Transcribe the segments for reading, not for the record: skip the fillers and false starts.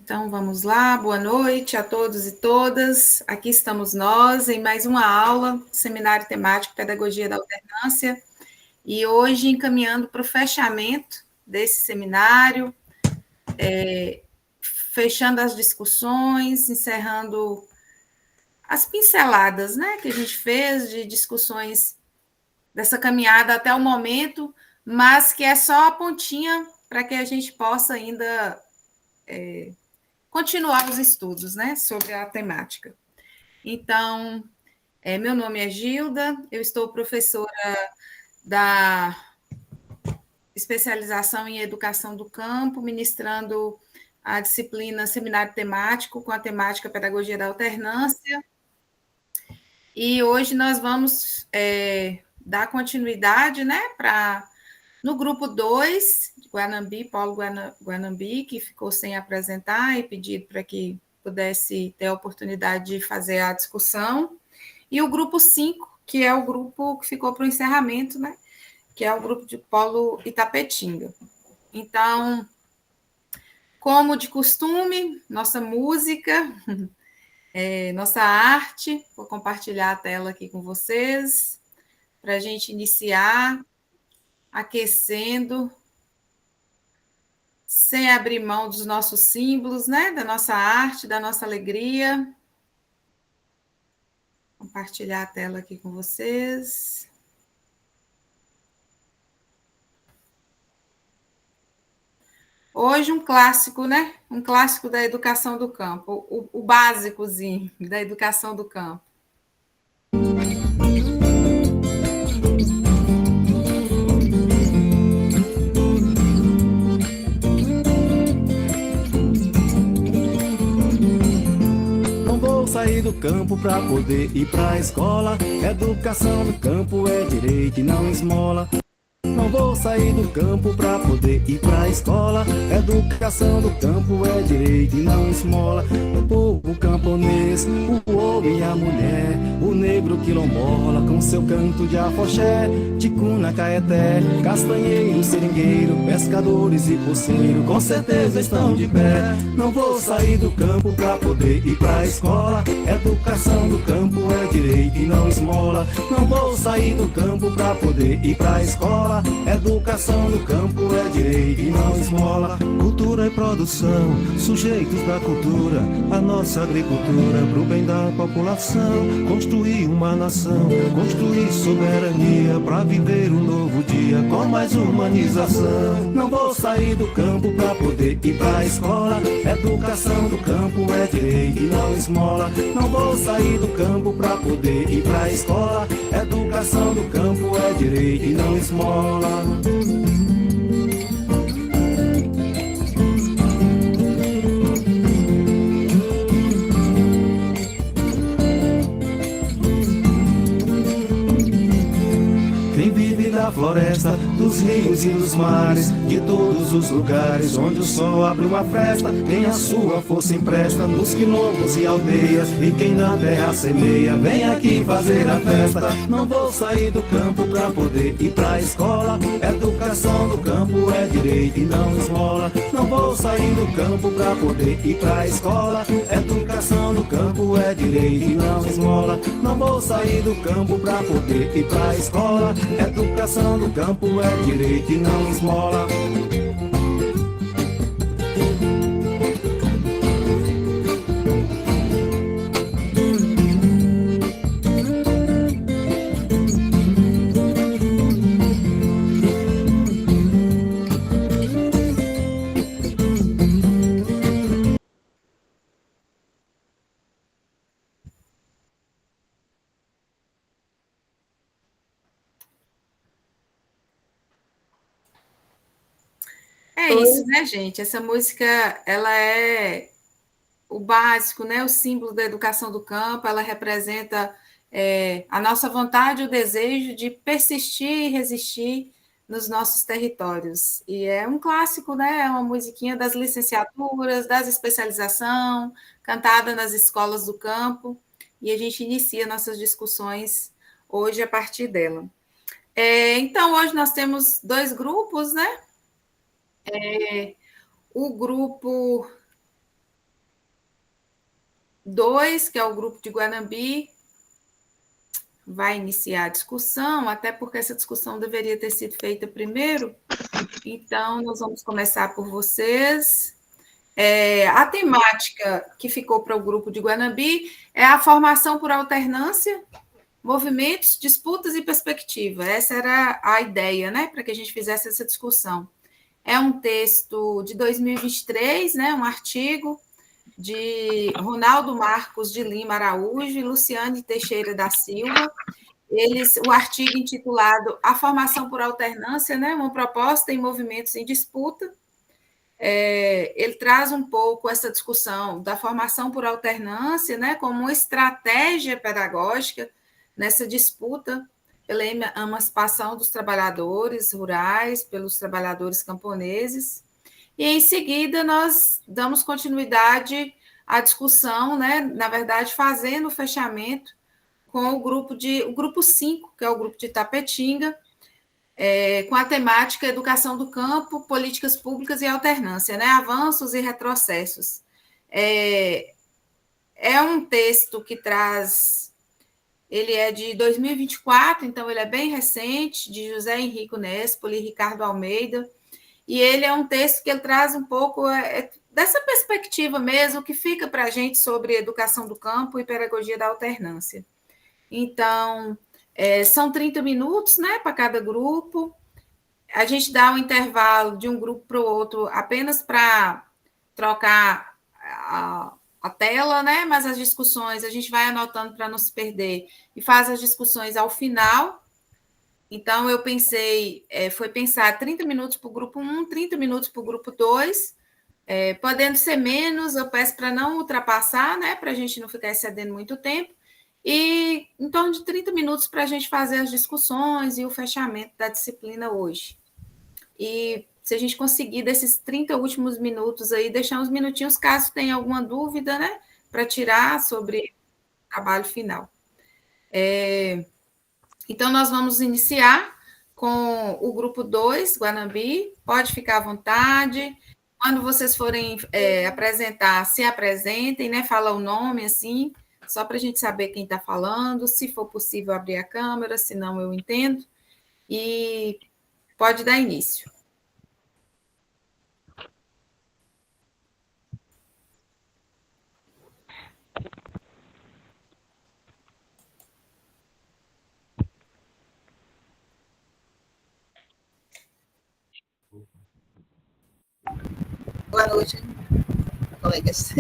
Então, vamos lá, boa noite a todos e todas. Aqui estamos nós em mais uma aula do Seminário Temático Pedagogia da Alternância, e hoje encaminhando para o fechamento desse seminário, fechando as discussões, encerrando as pinceladas, né, que a gente fez de discussões dessa caminhada até o momento, mas que é só a pontinha para que a gente possa ainda continuar os estudos, né, sobre a temática. Então, meu nome é Gilda, eu estou professora da especialização em educação do campo, ministrando a disciplina Seminário Temático com a temática Pedagogia da Alternância. E hoje nós vamos dar continuidade, né, no grupo 2, Guanambi, Polo Guanambi, que ficou sem apresentar e pedido para que pudesse ter a oportunidade de fazer a discussão. E o grupo 5, que é o grupo que ficou para o encerramento, né, que é o grupo de Polo Itapetinga. Então, como de costume, nossa música, nossa arte, vou compartilhar a tela aqui com vocês, para a gente iniciar aquecendo, sem abrir mão dos nossos símbolos, né, da nossa arte, da nossa alegria. Compartilhar a tela aqui com vocês. Hoje um clássico, né? Um clássico da educação do campo, o básicozinho da educação do campo. Não vou sair do campo pra poder ir pra escola. Educação do campo é direito e não esmola. Não vou sair do campo pra poder ir pra escola. Educação do campo é direito e não esmola. O povo camponês, o homem e a mulher, o negro quilombola com seu canto de afoxé, ticuna, caeté, castanheiro, seringueiro, pescadores e poceiro, com certeza estão de pé. Não vou sair do campo pra poder ir pra escola. Educação do campo é direito e não esmola. Não vou sair do campo pra poder ir pra escola. Educação no campo é direito e não esmola. Cultura e produção, sujeitos da cultura, a nossa agricultura pro bem da população. Construir uma nação, construir soberania pra viver um novo dia com mais humanização. Não vou sair do campo pra poder ir pra escola. Educação do campo é direito e não esmola. Não vou sair do campo pra poder ir pra escola. Educação do campo é direito e não esmola. Quem vive da floresta, dos rios e dos mares, de todos os lugares onde o sol abre uma festa, quem a sua força empresta nos quilombos e aldeias, e quem na terra semeia, vem aqui fazer a festa. Não vou sair do campo pra poder ir pra escola. Educação do campo é direito e não esmola. Não vou sair do campo pra poder ir pra escola. Educação do campo é direito e não esmola. Não vou sair do campo pra poder ir pra escola. Educação do campo é direito e não esmola. É isso, né, gente? Essa música, ela é o básico, né? O símbolo da educação do campo. Ela representa a nossa vontade, o desejo de persistir e resistir nos nossos territórios. E é um clássico, né? É uma musiquinha das licenciaturas, das especialização, cantada nas escolas do campo. E a gente inicia nossas discussões hoje a partir dela. Então, hoje nós temos dois grupos, né? O grupo 2, que é o grupo de Guanambi, vai iniciar a discussão, até porque essa discussão deveria ter sido feita primeiro. Então, nós vamos começar por vocês. A temática que ficou para o grupo de Guanambi é a formação por alternância, movimentos, disputas e perspectiva. Essa era a ideia, né, para que a gente fizesse essa discussão. É um texto de 2023, né, um artigo de Ronaldo Marcos de Lima Araújo e Luciane Teixeira da Silva. O artigo intitulado A Formação por Alternância, né, uma proposta em movimentos em disputa. Ele traz um pouco essa discussão da formação por alternância, né, como uma estratégia pedagógica nessa disputa pela emancipação dos trabalhadores rurais, pelos trabalhadores camponeses. E, em seguida, nós damos continuidade à discussão, né, na verdade, fazendo o fechamento com o grupo 5, que é o grupo de Tapetinga, com a temática Educação do Campo, Políticas Públicas e Alternância, né, avanços e retrocessos. É um texto que traz... Ele é de 2024, então ele é bem recente, de José Henrico Nespoli e Ricardo Almeida, e ele é um texto que ele traz um pouco dessa perspectiva mesmo, que fica para a gente sobre educação do campo e pedagogia da alternância. Então, são 30 minutos, né, para cada grupo. A gente dá um intervalo de um grupo para o outro apenas para trocar a tela, né? Mas as discussões a gente vai anotando para não se perder e faz as discussões ao final. Então, eu pensei, foi pensar 30 minutos para o grupo 1, 30 minutos para o grupo 2, podendo ser menos, eu peço para não ultrapassar, né? Para a gente não ficar excedendo muito tempo. E em torno de 30 minutos para a gente fazer as discussões e o fechamento da disciplina hoje. E se a gente conseguir, desses 30 últimos minutos aí, deixar uns minutinhos, caso tenha alguma dúvida, né, para tirar sobre o trabalho final. Então, nós vamos iniciar com o grupo 2, Guanambi. Pode ficar à vontade. Quando vocês forem apresentar, se apresentem, né, fala o nome, assim, só para a gente saber quem está falando. Se for possível, abrir a câmera, senão eu entendo. E pode dar início. Boa noite, colegas.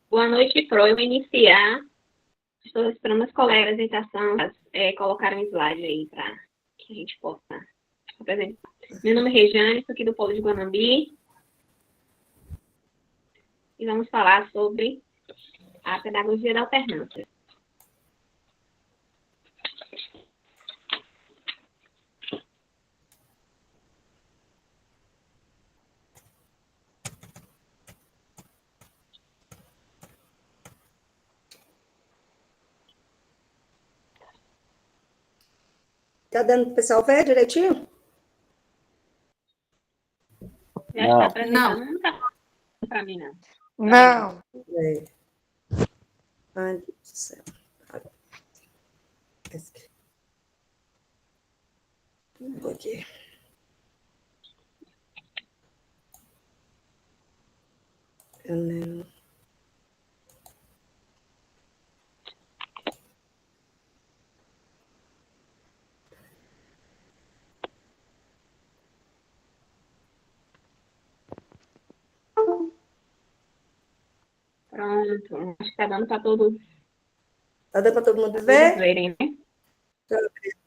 Boa noite, Pro. Eu vou iniciar. Estou esperando as colegas da apresentação colocarem um slide aí para que a gente possa apresentar. Meu nome é Rejane, sou aqui do Polo de Guanambi. E vamos falar sobre a pedagogia da alternância. Tá dando para o pessoal ver direitinho? Já está apresentando? Não está para mim, não. Não. Ai, Deus do céu. Vou aqui. Eu não... Pronto. Acho que está dando para todos. Tá dando para todo mundo ver? Verem, né?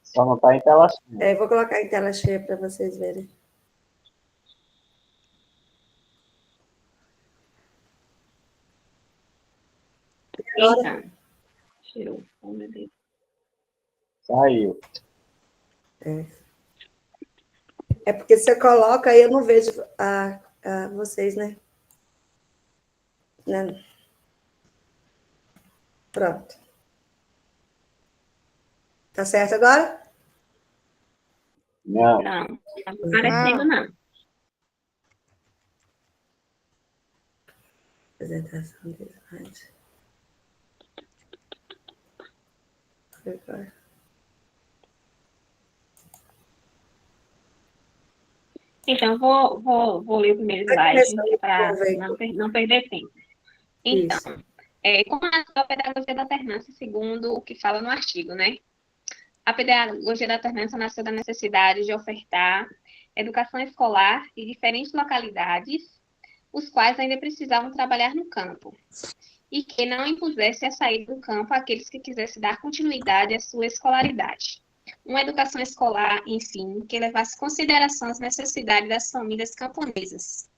Só não está em tela cheia. Vou colocar em tela cheia para vocês verem. Eita. Tirou. Oh, meu Deus. Saiu. É porque você coloca aí, eu não vejo vocês, né? Não. Pronto. Tá certo agora? Não. Não, tá aparecendo não. Apresentação de slide. Agora. Então, vou ler o primeiro Vai slide, começar para o povo aí. não perder tempo. Então, Isso. como a pedagogia da alternância, segundo o que fala no artigo, né? A pedagogia da alternância nasceu da necessidade de ofertar educação escolar em diferentes localidades, os quais ainda precisavam trabalhar no campo, e que não impusesse a saída do campo àqueles que quisessem dar continuidade à sua escolaridade. Uma educação escolar, enfim, que levasse em consideração as necessidades das famílias camponesas.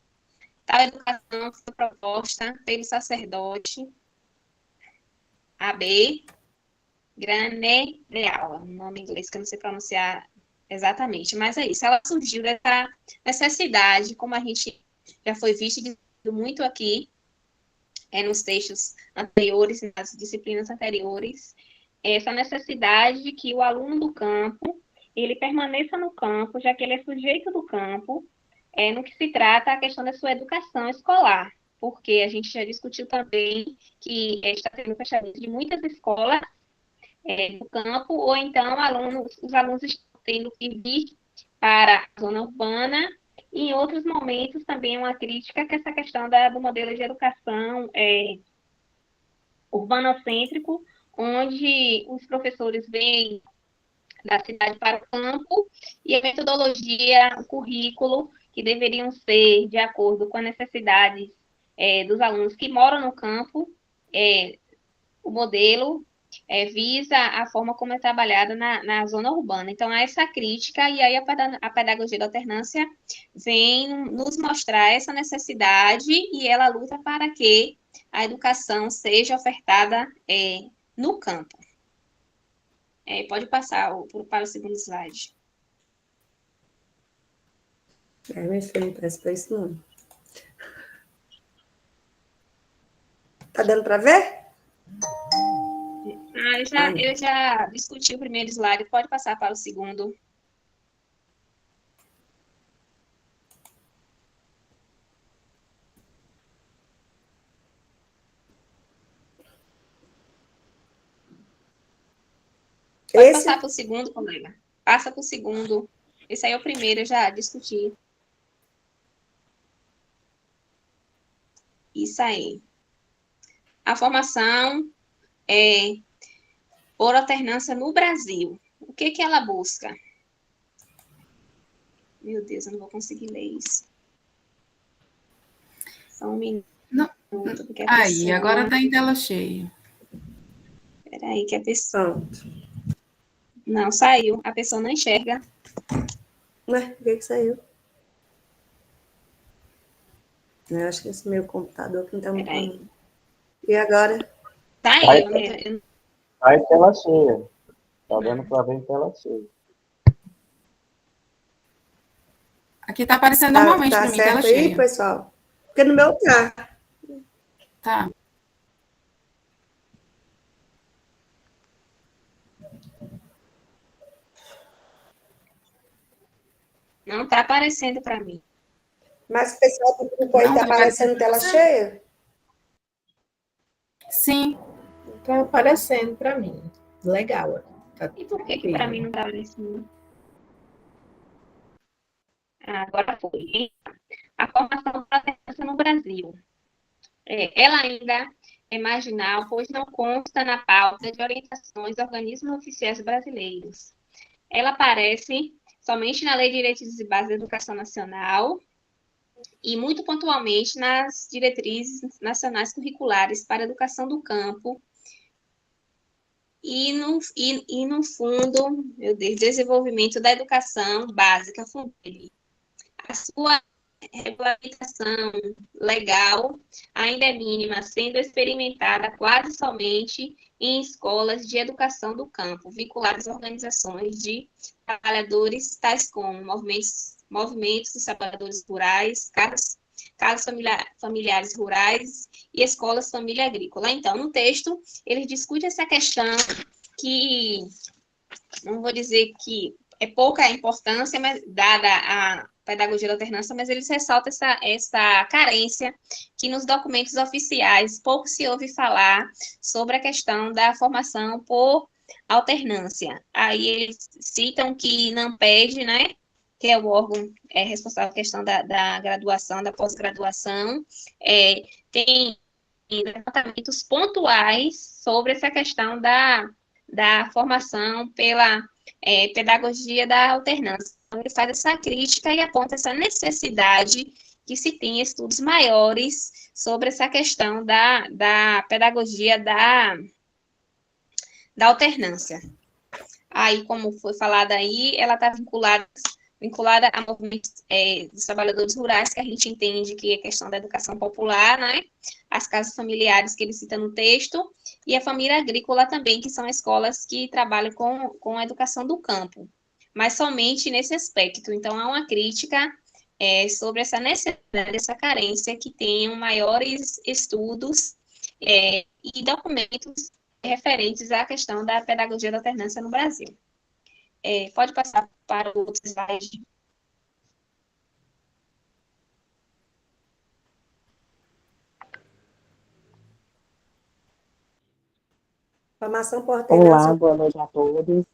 Tal educação foi proposta pelo sacerdote A.B. Granereal, um nome em inglês que eu não sei pronunciar exatamente, mas é isso. Ela surgiu dessa necessidade, como a gente já foi visto muito aqui, nos textos anteriores, nas disciplinas anteriores, essa necessidade de que o aluno do campo, ele permaneça no campo, já que ele é sujeito do campo, no que se trata a questão da sua educação escolar, porque a gente já discutiu também que está tendo fechamento de muitas escolas do campo, ou então os alunos estão tendo que vir para a zona urbana, e em outros momentos também uma crítica que essa questão do modelo de educação urbanocêntrico, onde os professores vêm da cidade para o campo, e a metodologia, o currículo, que deveriam ser de acordo com as necessidades dos alunos que moram no campo, o modelo visa a forma como é trabalhada na zona urbana. Então, há essa crítica, e aí a pedagogia da alternância vem nos mostrar essa necessidade, e ela luta para que a educação seja ofertada no campo. Pode passar para o segundo slide. Meu filho, parece para isso não. Tá dando para ver? Eu já discuti o primeiro slide, pode passar para o segundo. Pode passar para o segundo, colega. Passa para o segundo. Esse aí é o primeiro, eu já discuti. Isso aí. A formação por alternância no Brasil. O que ela busca? Meu Deus, eu não vou conseguir ler isso. Só um minuto. Porque a aí, pessoa... agora está em tela cheia. Espera aí, que a pessoa... Não, saiu. A pessoa não enxerga. Ué, por que saiu? Eu acho que esse meu computador que não está muito bom. E agora? Saiu. Tá em tela cheia. Tá dando para ver em tela cheia. Aqui está aparecendo normalmente para mim, tela cheia. Aí, pessoal? Porque no meu tá. Tá. Não está aparecendo para mim. Mas o pessoal do grupo aí está aparecendo tela cheia? Sim. Está aparecendo para mim. Legal. Tá, e por que para mim não está aparecendo? Agora foi. A formação da alternância no Brasil. Ela ainda é marginal, pois não consta na pauta de orientações de organismos oficiais brasileiros. Ela aparece somente na Lei de Diretrizes e Bases da Educação Nacional e muito pontualmente nas diretrizes nacionais curriculares para a educação do campo e no Fundo, meu Deus, Desenvolvimento da Educação Básica, FUNDEB. A sua regulamentação legal ainda é mínima, sendo experimentada quase somente em escolas de educação do campo, vinculadas a organizações de trabalhadores, tais como movimentos dos trabalhadores rurais, casas familiares rurais e escolas família agrícola. Então, no texto, ele discute essa questão que não vou dizer que é pouca a importância, mas dada a pedagogia da alternância, mas eles ressaltam essa carência que nos documentos oficiais pouco se ouve falar sobre a questão da formação por alternância. Aí eles citam que NAMPED, né, que é o órgão responsável pela questão da graduação, da pós-graduação, tem levantamentos pontuais sobre essa questão da formação pela pedagogia da alternância. Então, ele faz essa crítica e aponta essa necessidade que se tenha estudos maiores sobre essa questão da pedagogia da alternância. Aí, como foi falado aí, ela está vinculada a movimentos dos trabalhadores rurais, que a gente entende que é questão da educação popular, né? As casas familiares que ele cita no texto, e a família agrícola também, que são escolas que trabalham com a educação do campo, mas somente nesse aspecto. Então, há uma crítica sobre essa necessidade, essa carência, que tenham maiores estudos e documentos referentes à questão da pedagogia da alternância no Brasil. Pode passar para o outro slide. Formação por Olá, alternância. boa noite a todos.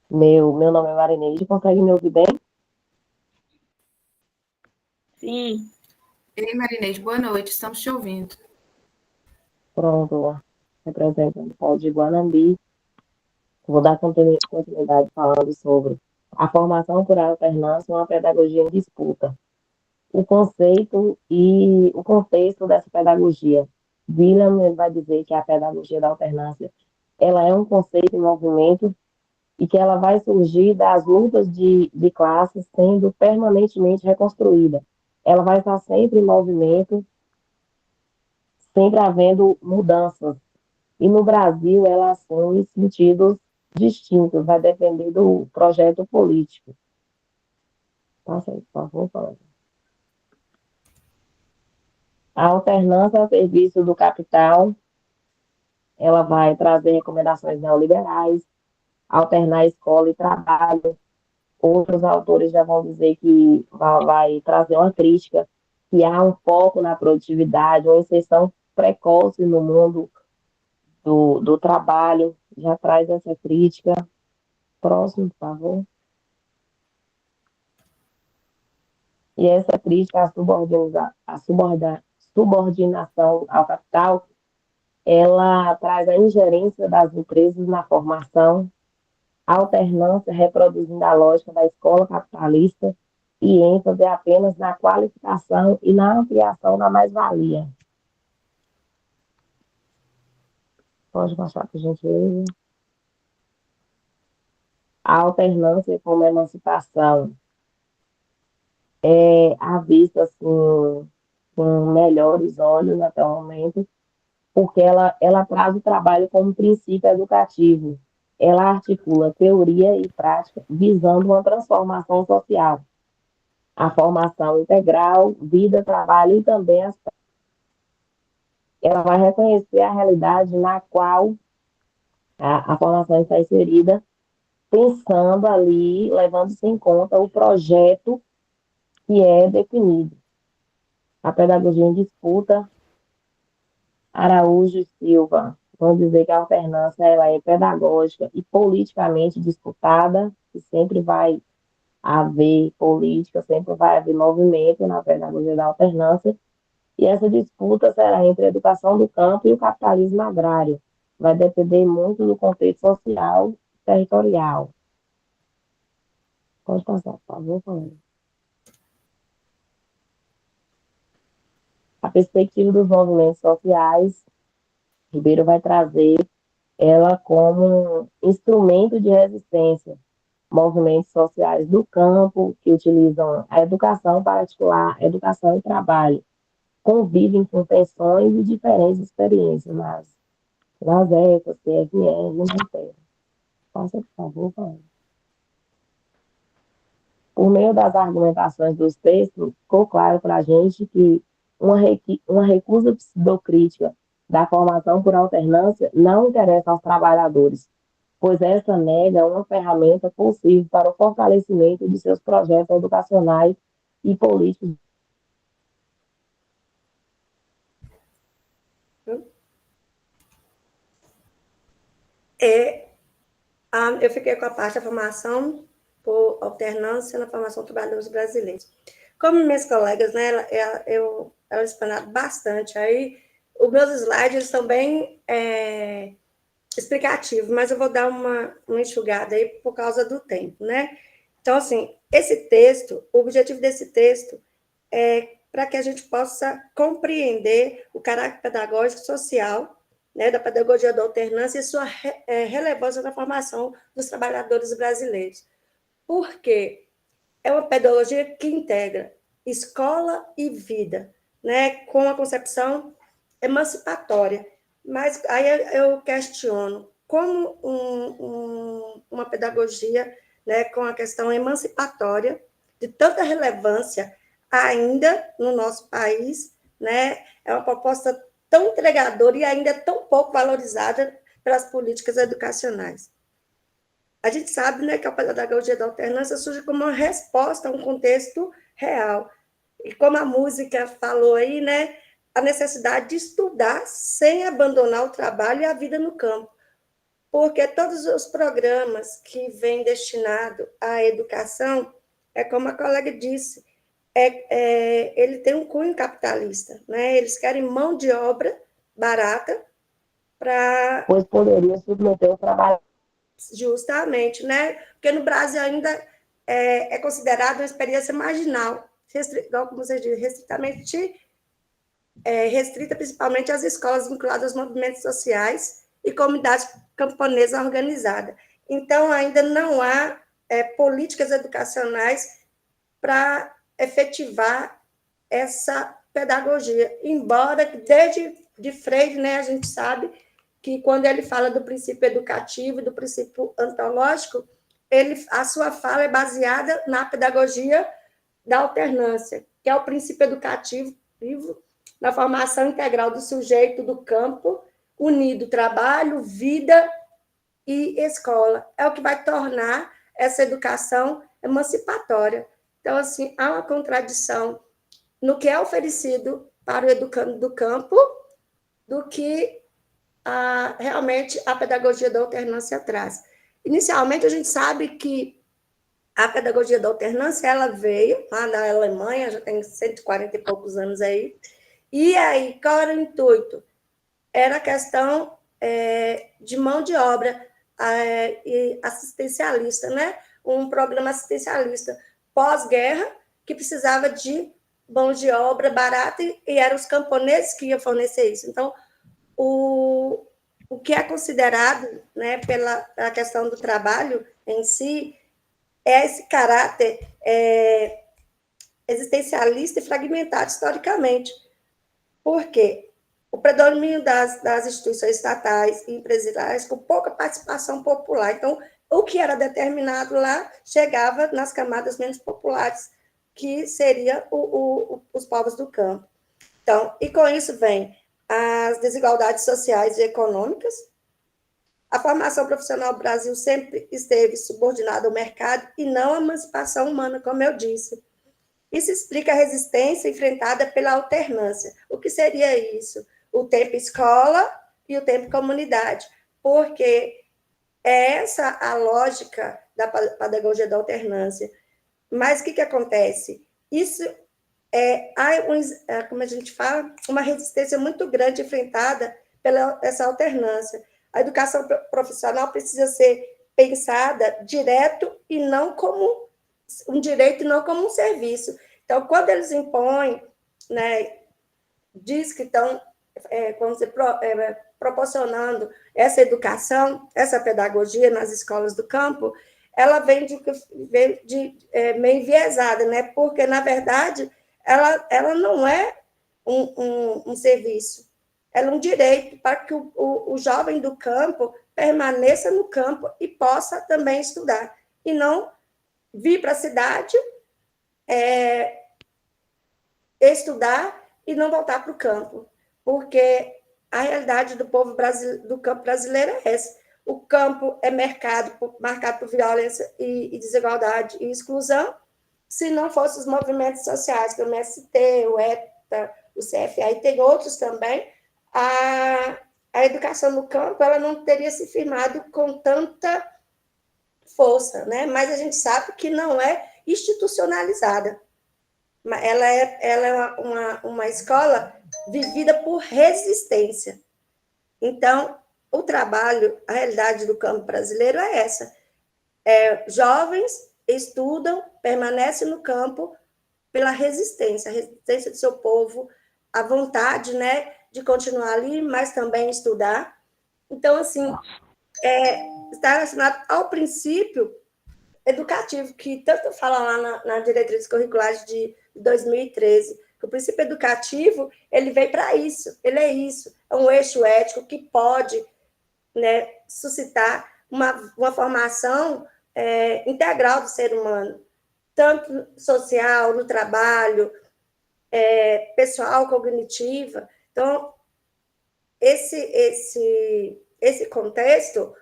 Meu nome é Marineide, consegue me ouvir bem? Sim. Ei, Marinês, boa noite, estamos te ouvindo. Pronto, representando o Polo de Guanambi. Vou dar continuidade falando sobre a formação por alternância, uma pedagogia em disputa. O conceito e o contexto dessa pedagogia. William vai dizer que a pedagogia da alternância, ela é um conceito em movimento e que ela vai surgir das lutas de classes sendo permanentemente reconstruída. Ela vai estar sempre em movimento, sempre havendo mudanças. E no Brasil ela assume sentidos distintos, vai depender do projeto político. Passa aí, por favor, falando. A alternância ao serviço do capital, ela vai trazer recomendações neoliberais, alternar escola e trabalho. Outros autores já vão dizer que vai trazer uma crítica, que há um foco na produtividade, uma inserção precoce no mundo do trabalho, já traz essa crítica. Próximo, por favor. E essa crítica à subordinação ao capital, ela traz a ingerência das empresas na formação, a alternância reproduzindo a lógica da escola capitalista e ênfase apenas na qualificação e na ampliação da mais-valia. Pode passar, por gentileza. A alternância como emancipação é à vista assim, com melhores olhos até o momento, porque ela traz o trabalho como princípio educativo. Ela articula teoria e prática visando uma transformação social. A formação integral, vida, trabalho e também ela vai reconhecer a realidade na qual a formação está inserida, pensando ali, levando-se em conta o projeto que é definido. A pedagogia em disputa, Araújo e Silva vão dizer que a alternância ela é pedagógica e politicamente disputada, que sempre vai haver política, sempre vai haver movimento na pedagogia da alternância, e essa disputa será entre a educação do campo e o capitalismo agrário. Vai depender muito do contexto social e territorial. Pode passar, por favor, falando. A perspectiva dos movimentos sociais, Ribeiro vai trazer ela como um instrumento de resistência. Movimentos sociais do campo, que utilizam a educação para articular educação e trabalho, convivem com tensões e diferentes experiências nas ECAs, CFR, no Monteiro. Passa, por favor, falando. Por meio das argumentações dos textos, ficou claro para a gente que uma recusa pseudocrítica da formação por alternância não interessa aos trabalhadores, pois essa nega uma ferramenta possível para o fortalecimento de seus projetos educacionais e políticos. Eu fiquei com a parte da formação por alternância na formação de trabalhadores brasileiros. Como minhas colegas, né, elas explanaram bastante, aí os meus slides estão bem explicativos, mas eu vou dar uma enxugada aí por causa do tempo, né? Então, assim, esse texto, o objetivo desse texto é para que a gente possa compreender o caráter pedagógico social, né, da pedagogia da alternância e sua relevância na formação dos trabalhadores brasileiros. Por quê? É uma pedagogia que integra escola e vida, né, com a concepção emancipatória. Mas aí eu questiono como uma pedagogia, né, com a questão emancipatória de tanta relevância ainda no nosso país, né, é uma proposta tão entregadora e ainda tão pouco valorizada pelas políticas educacionais. A gente sabe, né, que a pedagogia da alternância surge como uma resposta a um contexto real. E como a música falou aí, né, a necessidade de estudar sem abandonar o trabalho e a vida no campo. Porque todos os programas que vêm destinados à educação, é como a colega disse, ele tem um cunho capitalista, né? Eles querem mão de obra barata para... Pois poderia submeter o trabalho. Justamente, né? Porque no Brasil ainda é considerado uma experiência marginal, como você diz, restrita principalmente às escolas vinculadas aos movimentos sociais e comunidades camponesas organizadas. Então, ainda não há políticas educacionais para efetivar essa pedagogia, embora desde de Freire, né, a gente sabe que quando ele fala do princípio educativo, do princípio antológico, a sua fala é baseada na pedagogia da alternância, que é o princípio educativo na formação integral do sujeito do campo, unido trabalho, vida e escola. É o que vai tornar essa educação emancipatória. Então, assim, há uma contradição no que é oferecido para o educando do campo do que realmente a pedagogia da alternância traz. Inicialmente, a gente sabe que a pedagogia da alternância ela veio lá da Alemanha, já tem 140 e poucos anos aí, e aí, qual era o intuito? Era a questão de mão de obra e assistencialista, né? Um programa assistencialista pós-guerra que precisava de mão de obra barata e eram os camponeses que iam fornecer isso. Então, o que é considerado, né, pela questão do trabalho em si é esse caráter existencialista e fragmentado historicamente. Por quê? O predomínio das instituições estatais e empresariais com pouca participação popular. Então, o que era determinado lá chegava nas camadas menos populares, que seriam os povos do campo. Então, e com isso vem as desigualdades sociais e econômicas. A formação profissional do Brasil sempre esteve subordinada ao mercado e não à emancipação humana, como eu disse. Isso explica a resistência enfrentada pela alternância. O que seria isso? O tempo escola e o tempo comunidade, porque é essa a lógica da pedagogia da alternância. Mas o que acontece? Isso há, como a gente fala, uma resistência muito grande enfrentada pela essa alternância. A educação profissional precisa ser pensada direto e não como um direito e não como um serviço. Então, quando eles impõem, né, diz que estão proporcionando essa educação, essa pedagogia nas escolas do campo, ela vem meio enviesada, né? Porque, na verdade, ela não é um serviço, ela é um direito para que o jovem do campo permaneça no campo e possa também estudar, e não vir para a cidade, estudar e não voltar para o campo, porque a realidade do povo do campo brasileiro é essa. o campo é marcado por violência e desigualdade e exclusão. Se não fossem os movimentos sociais, como o MST, o ETA, o CFA, e tem outros também, a educação no campo ela não teria se firmado com tanta força, né? Mas a gente sabe que não é institucionalizada. Ela é uma escola vivida por resistência. Então, o trabalho, a realidade do campo brasileiro é essa. Jovens estudam, permanecem no campo pela resistência, a resistência do seu povo, a vontade, né, de continuar ali, mas também estudar. Então, assim, está relacionado ao princípio educativo, que tanto fala lá na diretriz curriculares de 2013, que o princípio educativo ele veio para isso, ele é isso, é um eixo ético que pode, né, suscitar uma formação integral do ser humano, tanto social, no trabalho, pessoal, cognitiva. Então, esse contexto,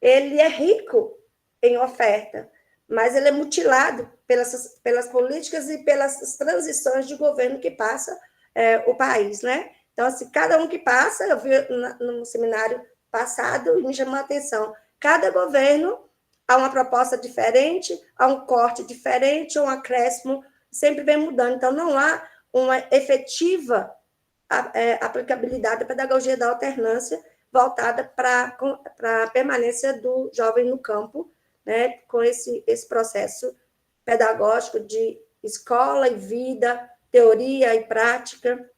ele é rico em oferta, mas ele é mutilado pelas políticas e pelas transições de governo que passa o país, né? Então, assim, cada um que passa, eu vi no seminário passado e me chamou a atenção, cada governo há uma proposta diferente, há um corte diferente, um acréscimo, sempre vem mudando. Então, não há uma efetiva aplicabilidade da pedagogia da alternância voltada para a permanência do jovem no campo, né, com esse processo pedagógico de escola e vida, teoria e prática.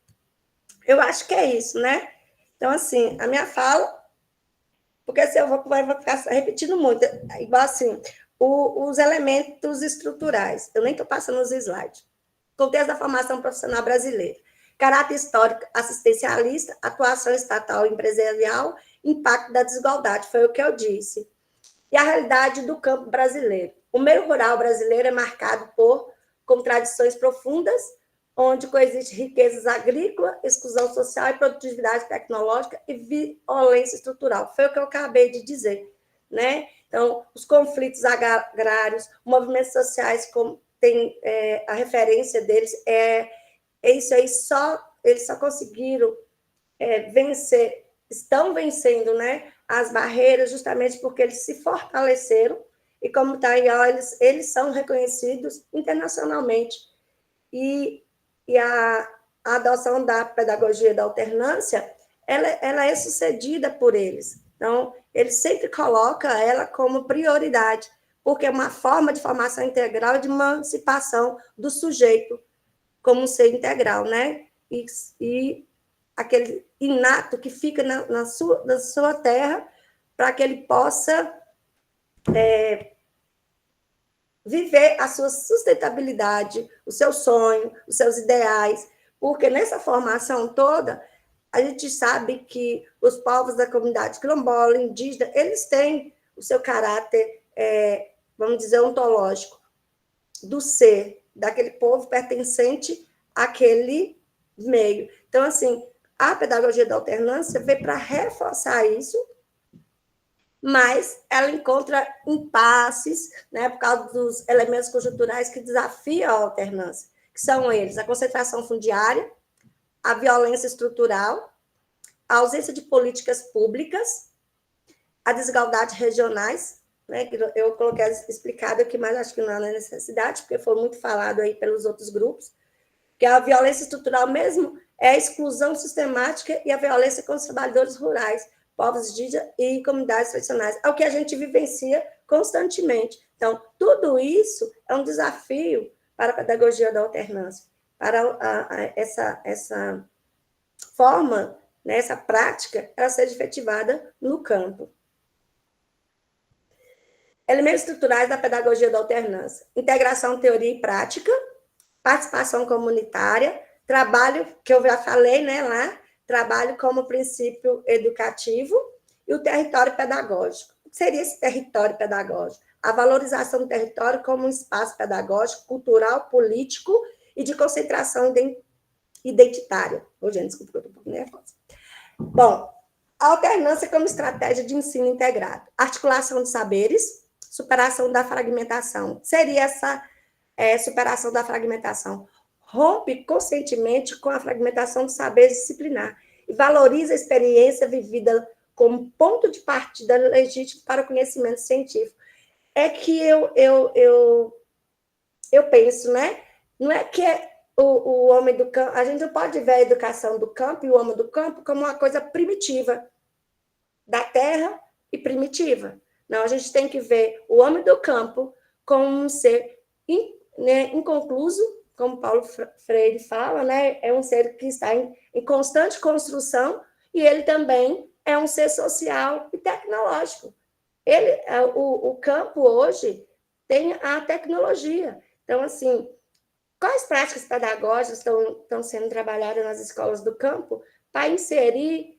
Eu acho que é isso, né? Então, assim, a minha fala, porque assim, eu vou ficar repetindo muito, igual assim, os elementos estruturais, eu nem estou passando os slides. Contexto da formação profissional brasileira. Caráter histórico assistencialista, atuação estatal e empresarial, impacto da desigualdade, foi o que eu disse. E a realidade do campo brasileiro. O meio rural brasileiro é marcado por contradições profundas, onde coexiste riquezas agrícolas, exclusão social e produtividade tecnológica e violência estrutural. Foi o que eu acabei de dizer, né? Então, os conflitos agrários, movimentos sociais, como tem a referência deles, isso aí eles só conseguiram vencer, estão vencendo, né, as barreiras justamente porque eles se fortaleceram e, como está aí, eles são reconhecidos internacionalmente. E a adoção da pedagogia da alternância, ela é sucedida por eles. Então, eles sempre colocam ela como prioridade, porque é uma forma de formação integral e de emancipação do sujeito como um ser integral, né? E aquele inato que fica na sua terra para que ele possa viver a sua sustentabilidade, o seu sonho, os seus ideais, porque nessa formação toda, a gente sabe que os povos da comunidade quilombola, indígena, eles têm o seu caráter, vamos dizer, ontológico, do ser, daquele povo pertencente àquele meio. Então, assim, a pedagogia da alternância veio para reforçar isso, mas ela encontra impasses, né, por causa dos elementos conjunturais que desafiam a alternância, que são eles: a concentração fundiária, a violência estrutural, a ausência de políticas públicas, a desigualdade regionais, né, que eu coloquei explicado aqui, mas acho que não há necessidade, porque foi muito falado aí pelos outros grupos, que a violência estrutural mesmo é a exclusão sistemática e a violência contra os trabalhadores rurais, povos indígenas e comunidades tradicionais. É o que a gente vivencia constantemente. Então, tudo isso é um desafio para a pedagogia da alternância, para essa forma, né, essa prática, ela seja efetivada no campo. Elementos estruturais da pedagogia da alternância: integração, teoria e prática, participação comunitária, trabalho, que eu já falei, né, lá, trabalho como princípio educativo, e o território pedagógico. O que seria esse território pedagógico? A valorização do território como um espaço pedagógico, cultural, político e de concentração identitária. Ô, gente, desculpa, eu estou um pouco nervosa. Bom, A alternância como estratégia de ensino integrado. Articulação de saberes, superação da fragmentação. Seria essa superação da fragmentação. Rompe conscientemente com a fragmentação do saber disciplinar e valoriza a experiência vivida como ponto de partida legítimo para o conhecimento científico. É que eu penso, né? Não é que o homem do campo, a gente não pode ver a educação do campo e o homem do campo como uma coisa primitiva, da terra e primitiva. Não, a gente tem que ver o homem do campo como um ser inconcluso, como Paulo Freire fala, né? É um ser que está em constante construção e ele também é um ser social e tecnológico. O campo hoje tem a tecnologia. Então, assim, quais práticas pedagógicas estão sendo trabalhadas nas escolas do campo para inserir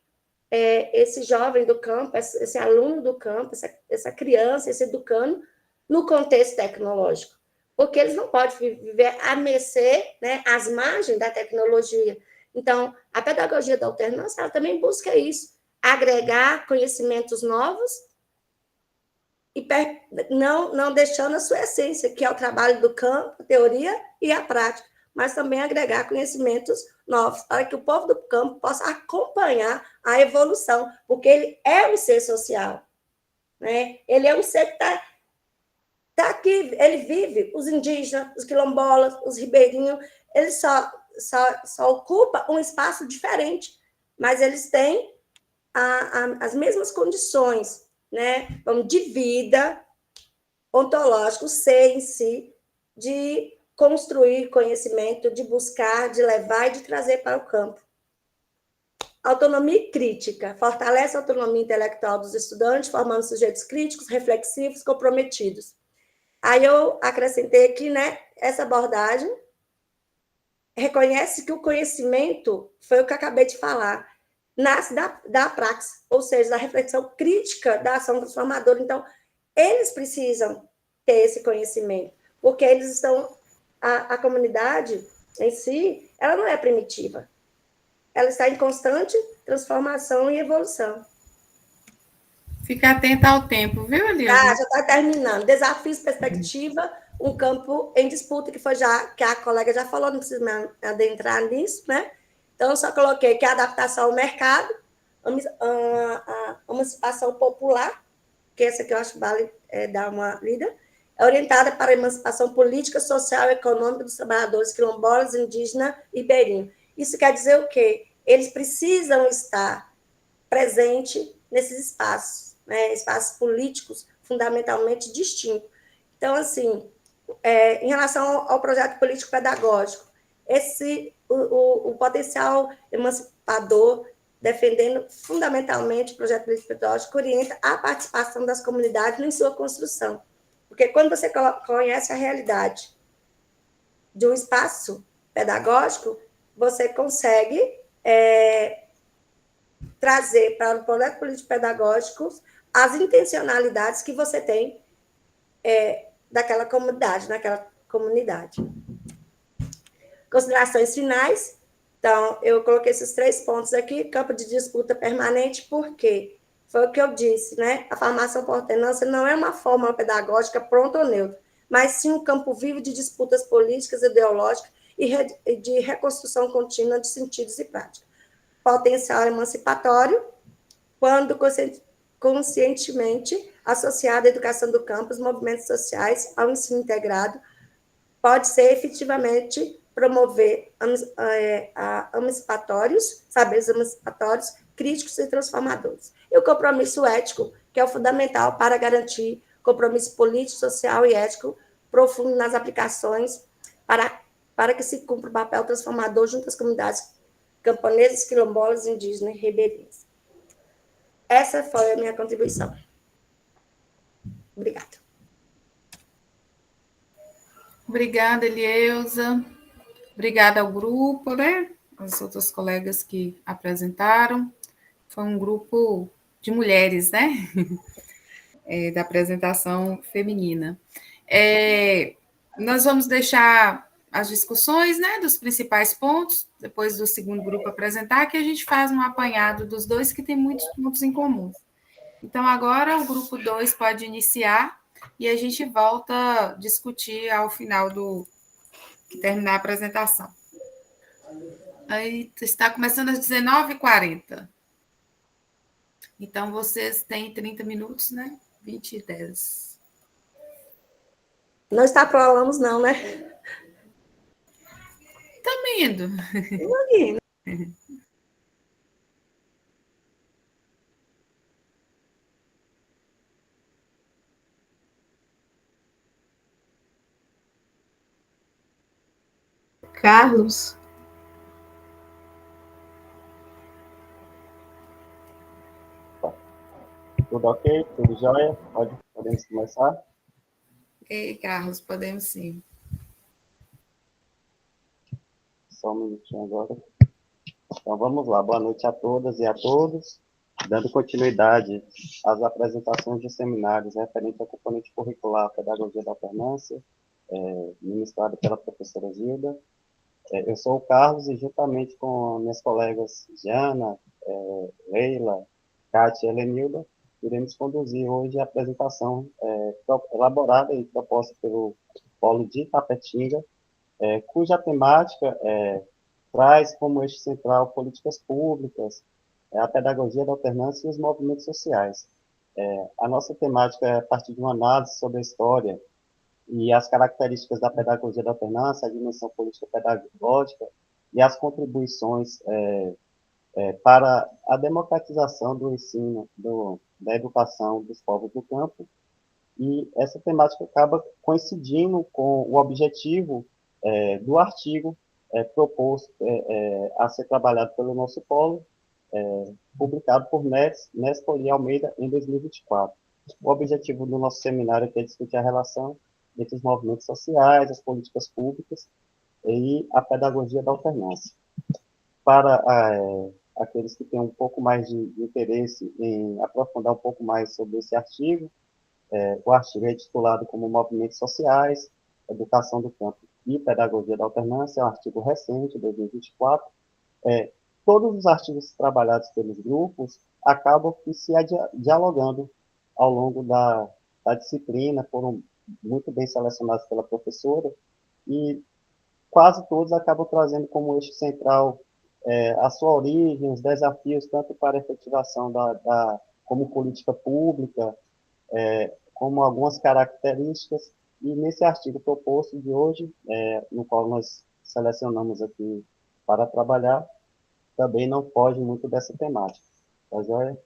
esse jovem do campo, esse aluno do campo, essa criança, esse educando, no contexto tecnológico? Porque eles não podem viver à mercê, né, às margens da tecnologia. Então, a pedagogia da alternância, ela também busca isso, agregar conhecimentos novos e não deixando a sua essência, que é o trabalho do campo, a teoria e a prática, mas também agregar conhecimentos novos, para que o povo do campo possa acompanhar a evolução, porque ele é um ser social, né? Ele é um ser que está aqui, ele vive, os indígenas, os quilombolas, os ribeirinhos, eles só ocupam um espaço diferente, mas eles têm as mesmas condições, né, de vida ontológico, ser em si, de construir conhecimento, de buscar, de levar e de trazer para o campo. Autonomia crítica, fortalece a autonomia intelectual dos estudantes, formando sujeitos críticos, reflexivos, comprometidos. Aí eu acrescentei aqui, né, essa abordagem reconhece que o conhecimento, foi o que eu acabei de falar, nasce da praxis, ou seja, da reflexão crítica da ação transformadora. Então, eles precisam ter esse conhecimento, porque eles estão... A comunidade em si, ela não é primitiva. Ela está em constante transformação e evolução. Fica atenta ao tempo, viu, Eliana? Já está terminando. Desafios, perspectiva, um campo em disputa, que a colega já falou, não precisa me adentrar nisso, né? Então, eu só coloquei que a adaptação ao mercado, a emancipação popular, que essa que eu acho que vale dar uma lida, é orientada para a emancipação política, social e econômica dos trabalhadores quilombolas, indígenas e ribeirinhos. Isso quer dizer o quê? Eles precisam estar presentes nesses espaços, né? Espaços políticos fundamentalmente distintos. Então, assim, em relação ao projeto político-pedagógico, o potencial emancipador, defendendo fundamentalmente o projeto político-pedagógico, orienta a participação das comunidades em sua construção. Porque quando você conhece a realidade de um espaço pedagógico, você consegue trazer para o projeto político-pedagógico as intencionalidades que você tem naquela comunidade. Considerações finais. Então, eu coloquei esses 3 pontos aqui. Campo de disputa permanente, por quê? Foi o que eu disse, né? A formação por alternância não é uma fórmula pedagógica pronta ou neutra, mas sim um campo vivo de disputas políticas, ideológicas e de reconstrução contínua de sentidos e práticas. Potencial emancipatório, quando conscientemente associado à educação do campo, os movimentos sociais ao ensino integrado, pode ser efetivamente promover emancipatórios, saberes emancipatórios, críticos e transformadores. E o compromisso ético, que é o fundamental para garantir compromisso político, social e ético profundo nas aplicações para que se cumpra o papel transformador junto às comunidades camponesas, quilombolas, indígenas e ribeirinhas. Essa foi a minha contribuição. Obrigada. Obrigada, Elieusa. Obrigada ao grupo, né? As outras colegas que apresentaram. Foi um grupo de mulheres, né? Da apresentação feminina. Nós vamos deixar as discussões, né, dos principais pontos, depois do segundo grupo apresentar, que a gente faz um apanhado dos dois que tem muitos pontos em comum. Então, agora o grupo 2 pode iniciar e a gente volta a discutir ao final que terminar a apresentação. Aí está começando às 19h40. Então, vocês têm 30 minutos, né? 20 e 10. Não extrapolamos, não, né? Estamos indo. Carlos, Tudo ok? Tudo jóia? Podemos começar? Ei, Carlos, podemos sim. Só um minutinho agora. Então, vamos lá. Boa noite a todas e a todos. Dando continuidade às apresentações dos seminários referentes ao componente curricular Pedagogia da Alternância, ministrado pela professora Gilda. Eu sou o Carlos e, juntamente com minhas colegas Jana, Leila, Kátia e Helenilda, iremos conduzir hoje a apresentação elaborada e proposta pelo Polo de Itapetinga, cuja temática traz como eixo central políticas públicas, a pedagogia da alternância e os movimentos sociais. A nossa temática é a partir de uma análise sobre a história e as características da pedagogia da alternância, a dimensão política pedagógica e as contribuições para a democratização do ensino, da educação dos povos do campo. E essa temática acaba coincidindo com o objetivo do artigo proposto a ser trabalhado pelo nosso polo, publicado por Néstor Almeida em 2024. O objetivo do nosso seminário é discutir a relação entre os movimentos sociais, as políticas públicas e a pedagogia da alternância. Para aqueles que têm um pouco mais de interesse em aprofundar um pouco mais sobre esse artigo, o artigo é titulado como Movimentos Sociais, Educação do Campo e Pedagogia da Alternância, é um artigo recente, 2024. Todos os artigos trabalhados pelos grupos acabam se dialogando ao longo da disciplina, foram muito bem selecionados pela professora, e quase todos acabam trazendo como eixo central a sua origem, os desafios, tanto para a efetivação como política pública, como algumas características, e nesse artigo proposto de hoje, no qual nós selecionamos aqui para trabalhar, também não foge muito dessa temática. Tá joia?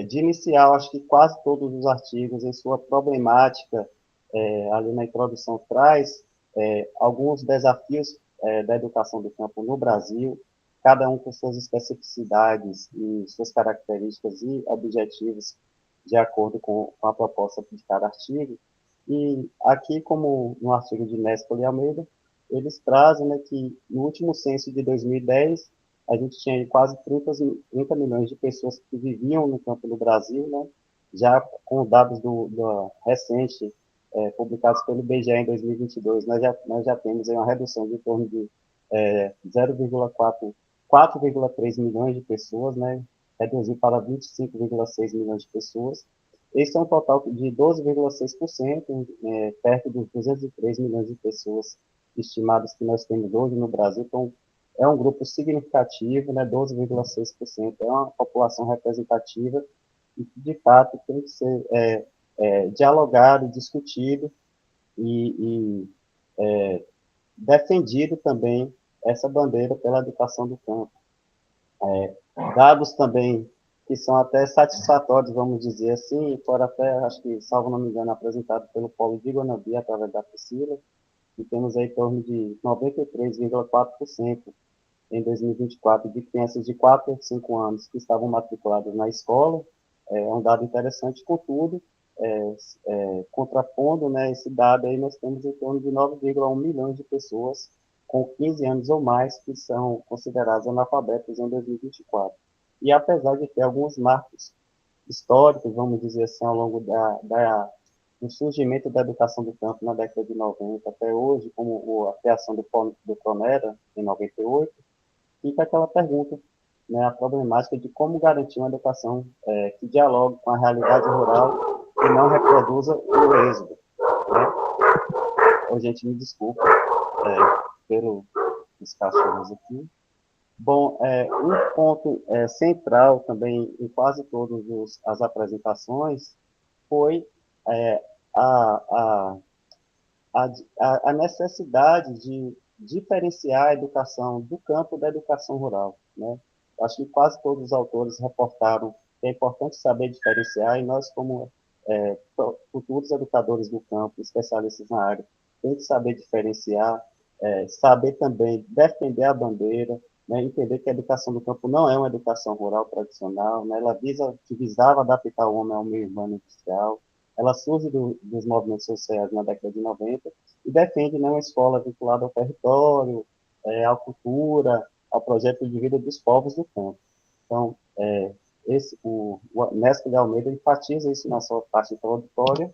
De inicial, acho que quase todos os artigos, em sua problemática, ali na introdução, traz alguns desafios da educação do campo no Brasil, cada um com suas especificidades e suas características e objetivos de acordo com a proposta de cada artigo. E aqui, como no artigo de Néstor e Almeida, eles trazem, né, que no último censo de 2010, a gente tinha quase 30 milhões de pessoas que viviam no campo do Brasil, né, já com dados do recente, publicados pelo IBGE em 2022, nós já temos aí uma redução de em torno de 4,3 milhões de pessoas, né, reduzir para 25,6 milhões de pessoas. Esse é um total de 12,6%, perto dos 203 milhões de pessoas estimadas que nós temos hoje no Brasil. Então, é um grupo significativo, né, 12,6%, é uma população representativa e que, de fato, tem que ser dialogado, discutido e defendido também essa bandeira pela educação do campo. Dados também que são até satisfatórios, vamos dizer assim, foram até, acho que, salvo não me engano, apresentado pelo Polo de Guanambi, através da Priscila, e temos aí em torno de 93,4% em 2024 de crianças de 4 a 5 anos que estavam matriculadas na escola. É um dado interessante, contudo, contrapondo, né, esse dado aí, nós temos em torno de 9,1 milhões de pessoas com 15 anos ou mais que são consideradas analfabetas em 2024. E apesar de ter alguns marcos históricos, vamos dizer assim, ao longo o surgimento da educação do campo na década de 90 até hoje, como a criação do Pronera, em 98, fica aquela pergunta, né, a problemática de como garantir uma educação que dialogue com a realidade rural e não reproduza o êxodo. Né? Gente, me desculpa pelos cachorros aqui. Bom, um ponto central também em quase todas as apresentações foi a necessidade de diferenciar a educação do campo da educação rural, né? Acho que quase todos os autores reportaram que é importante saber diferenciar, e nós, como futuros educadores do campo, especialistas na área, tem que saber diferenciar, saber também defender a bandeira, né? Entender que a educação do campo não é uma educação rural tradicional, né? Ela visava adaptar o homem ao meio urbano industrial, ela surge dos movimentos sociais na década de 90 e defende, né, uma escola vinculada ao território, à cultura, ao projeto de vida dos povos do campo. Então, o Ernesto de Almeida enfatiza isso na sua parte introdutória,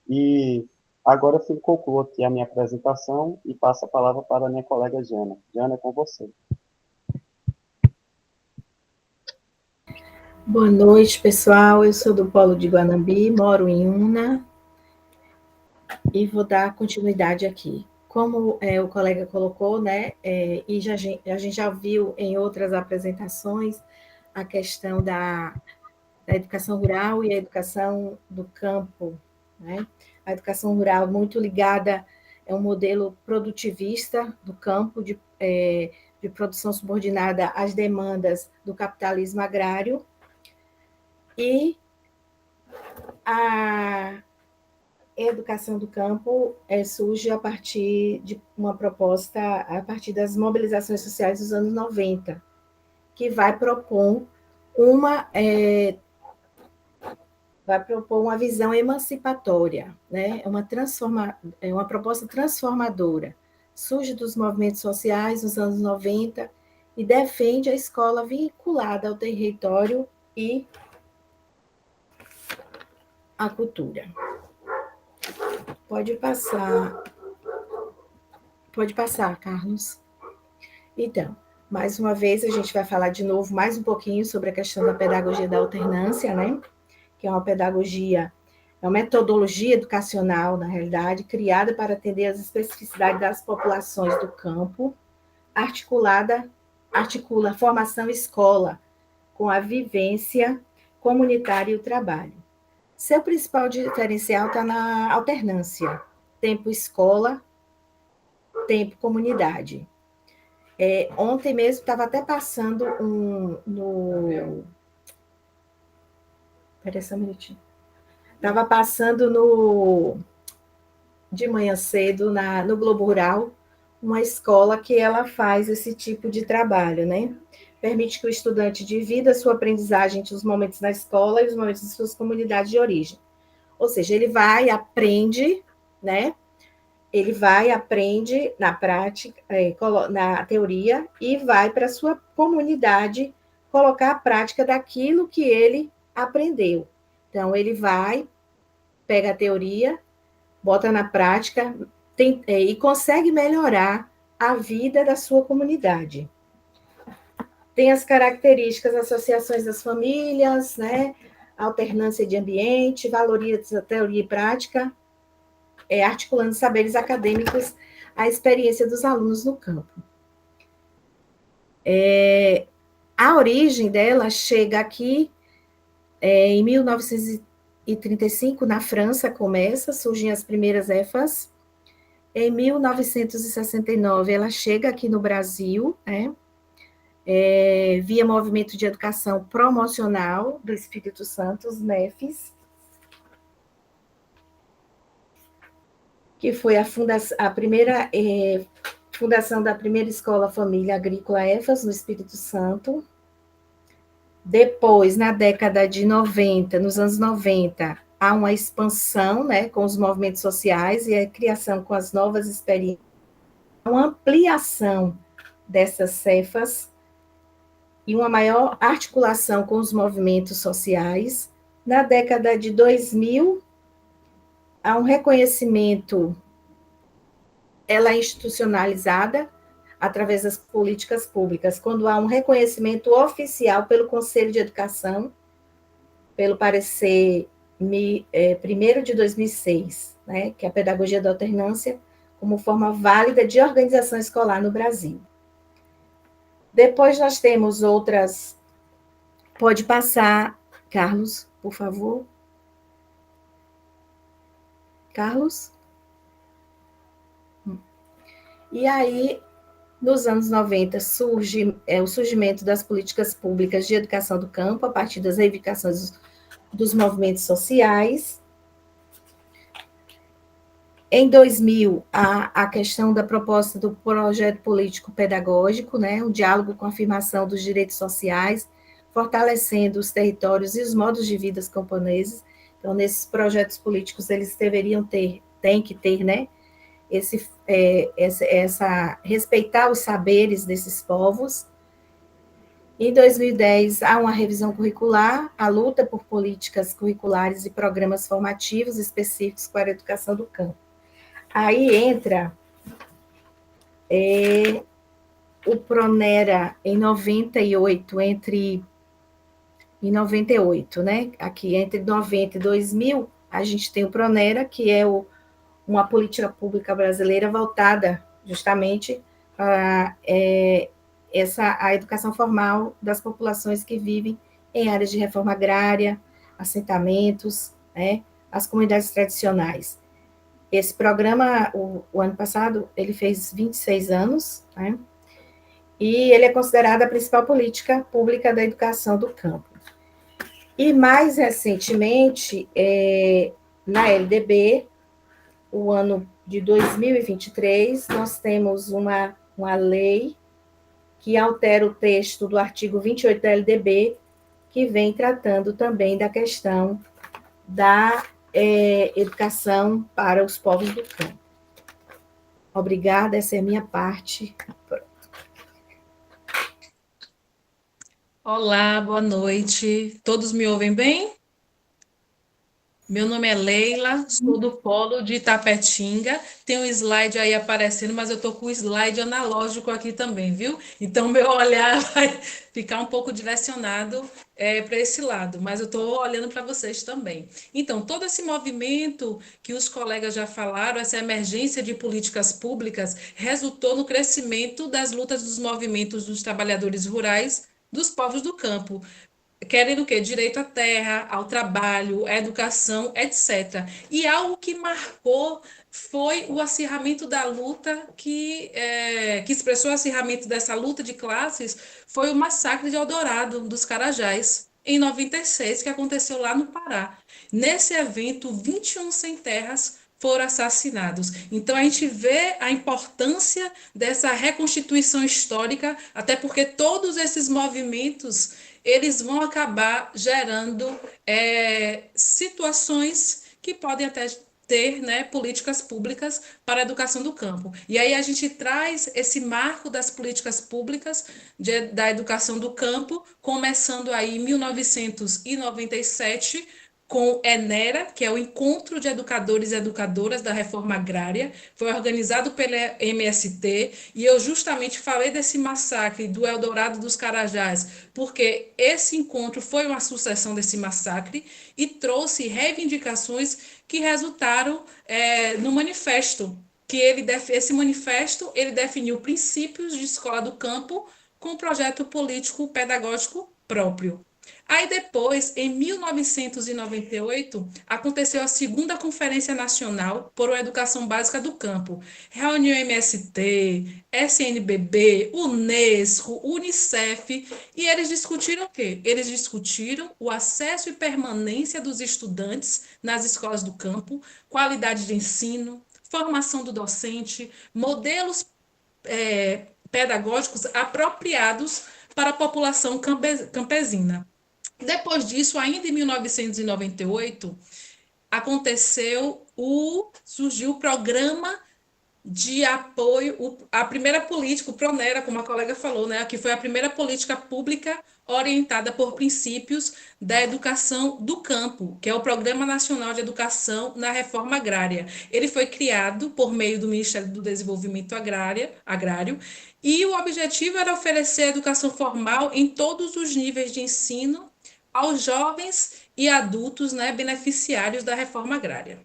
e agora eu concluo aqui a minha apresentação e passo a palavra para a minha colega Jana. Jana, é com você. Boa noite, pessoal. Eu sou do Polo de Guanambi, moro em Una e vou dar continuidade aqui. Como o colega colocou, né, e a gente já viu em outras apresentações a questão da educação rural e a educação do campo, né? A educação rural muito ligada é um modelo produtivista do campo, de produção subordinada às demandas do capitalismo agrário, e a educação do campo surge a partir de uma proposta, a partir das mobilizações sociais dos anos 90, que vai propor uma visão emancipatória, né? É uma proposta transformadora. Surge dos movimentos sociais nos anos 90 e defende a escola vinculada ao território e à cultura. Pode passar, Carlos. Então, mais uma vez, a gente vai falar de novo mais um pouquinho sobre a questão da pedagogia da alternância, né? Que é uma metodologia educacional, na realidade, criada para atender às especificidades das populações do campo, articula a formação escola com a vivência comunitária e o trabalho. Seu principal diferencial está na alternância, tempo escola, tempo comunidade. Ontem mesmo estava até passando Espera só um minutinho. Estava passando de manhã cedo no Globo Rural, uma escola que ela faz esse tipo de trabalho, né? Permite que o estudante divida a sua aprendizagem entre os momentos na escola e os momentos de suas comunidades de origem. Ou seja, ele vai, aprende, né? Ele vai, aprende na prática, na teoria, e vai para a sua comunidade colocar a prática daquilo que ele aprendeu. Então, ele vai, pega a teoria, bota na prática e consegue melhorar a vida da sua comunidade. Tem as características, associações das famílias, né? Alternância de ambiente, valoriza teoria e prática, articulando saberes acadêmicos à experiência dos alunos no campo. A origem dela chega aqui em 1935, na França, surgem as primeiras EFAs. Em 1969, ela chega aqui no Brasil, né? Via Movimento de Educação Promocional do Espírito Santo, os MEFs, que foi a primeira fundação da primeira escola família agrícola EFAS, no Espírito Santo. Depois, na década de 90, nos anos 90, há uma expansão, né, com os movimentos sociais e a criação com as novas experiências, uma ampliação dessas cefas e uma maior articulação com os movimentos sociais. Na década de 2000, há um reconhecimento, ela é institucionalizada através das políticas públicas, quando há um reconhecimento oficial pelo Conselho de Educação, pelo parecer 1º de 2006, né, que é a pedagogia da alternância como forma válida de organização escolar no Brasil. Depois nós temos outras... Pode passar, Carlos, por favor. Carlos? E aí, nos anos 90, surge o surgimento das políticas públicas de educação do campo, a partir das reivindicações dos movimentos sociais. Em 2000, a questão da proposta do projeto político pedagógico, né, o diálogo com a afirmação dos direitos sociais, fortalecendo os territórios e os modos de vida camponeses. Então, nesses projetos políticos, eles têm que ter, né, respeitar os saberes desses povos. Em 2010, há uma revisão curricular, a luta por políticas curriculares e programas formativos específicos para a educação do campo. Aí entra o Pronera em 98, em 98, né? Aqui, entre 90 e 2000, a gente tem o Pronera, que é uma política pública brasileira voltada justamente para a educação formal das populações que vivem em áreas de reforma agrária, assentamentos, né, as comunidades tradicionais. Esse programa, o ano passado, ele fez 26 anos, né, e ele é considerado a principal política pública da educação do campo. E, mais recentemente, na LDB, o ano de 2023, nós temos uma lei que altera o texto do artigo 28 da LDB, que vem tratando também da questão da educação para os povos do campo. Obrigada, essa é a minha parte. Olá, boa noite. Todos me ouvem bem? Meu nome é Leila, sou do Polo de Itapetinga. Tem um slide aí aparecendo, mas eu estou com o slide analógico aqui também, viu? Então, meu olhar vai ficar um pouco direcionado para esse lado, mas eu estou olhando para vocês também. Então, todo esse movimento que os colegas já falaram, essa emergência de políticas públicas, resultou no crescimento das lutas dos movimentos dos trabalhadores rurais, dos povos do campo. Querem o quê? Direito à terra, ao trabalho, à educação, etc. E algo que marcou foi o acirramento da luta, que expressou o acirramento dessa luta de classes, foi o massacre de Eldorado, dos Carajás, em 96, que aconteceu lá no Pará. Nesse evento, 21 sem-terras foram assassinados. Então, a gente vê a importância dessa reconstituição histórica, até porque todos esses movimentos eles vão acabar gerando situações que podem até ter, né, políticas públicas para a educação do campo. E aí a gente traz esse marco das políticas públicas da educação do campo, começando aí em 1997, com ENERA, que é o Encontro de Educadores e Educadoras da Reforma Agrária, foi organizado pela MST, e eu justamente falei desse massacre do Eldorado dos Carajás, porque esse encontro foi uma sucessão desse massacre e trouxe reivindicações que resultaram no manifesto, esse manifesto ele definiu princípios de escola do campo com um projeto político pedagógico próprio. Aí depois, em 1998, aconteceu a segunda Conferência Nacional por uma Educação Básica do Campo. Reuniu MST, SNBB, Unesco, Unicef, e eles discutiram o quê? Eles discutiram o acesso e permanência dos estudantes nas escolas do campo, qualidade de ensino, formação do docente, modelos pedagógicos apropriados para a população campesina. Depois disso, ainda em 1998, surgiu o programa de apoio, a primeira política, o Pronera, como a colega falou, né, que foi a primeira política pública orientada por princípios da educação do campo, que é o Programa Nacional de Educação na Reforma Agrária. Ele foi criado por meio do Ministério do Desenvolvimento Agrário, e o objetivo era oferecer educação formal em todos os níveis de ensino aos jovens e adultos, né, beneficiários da reforma agrária.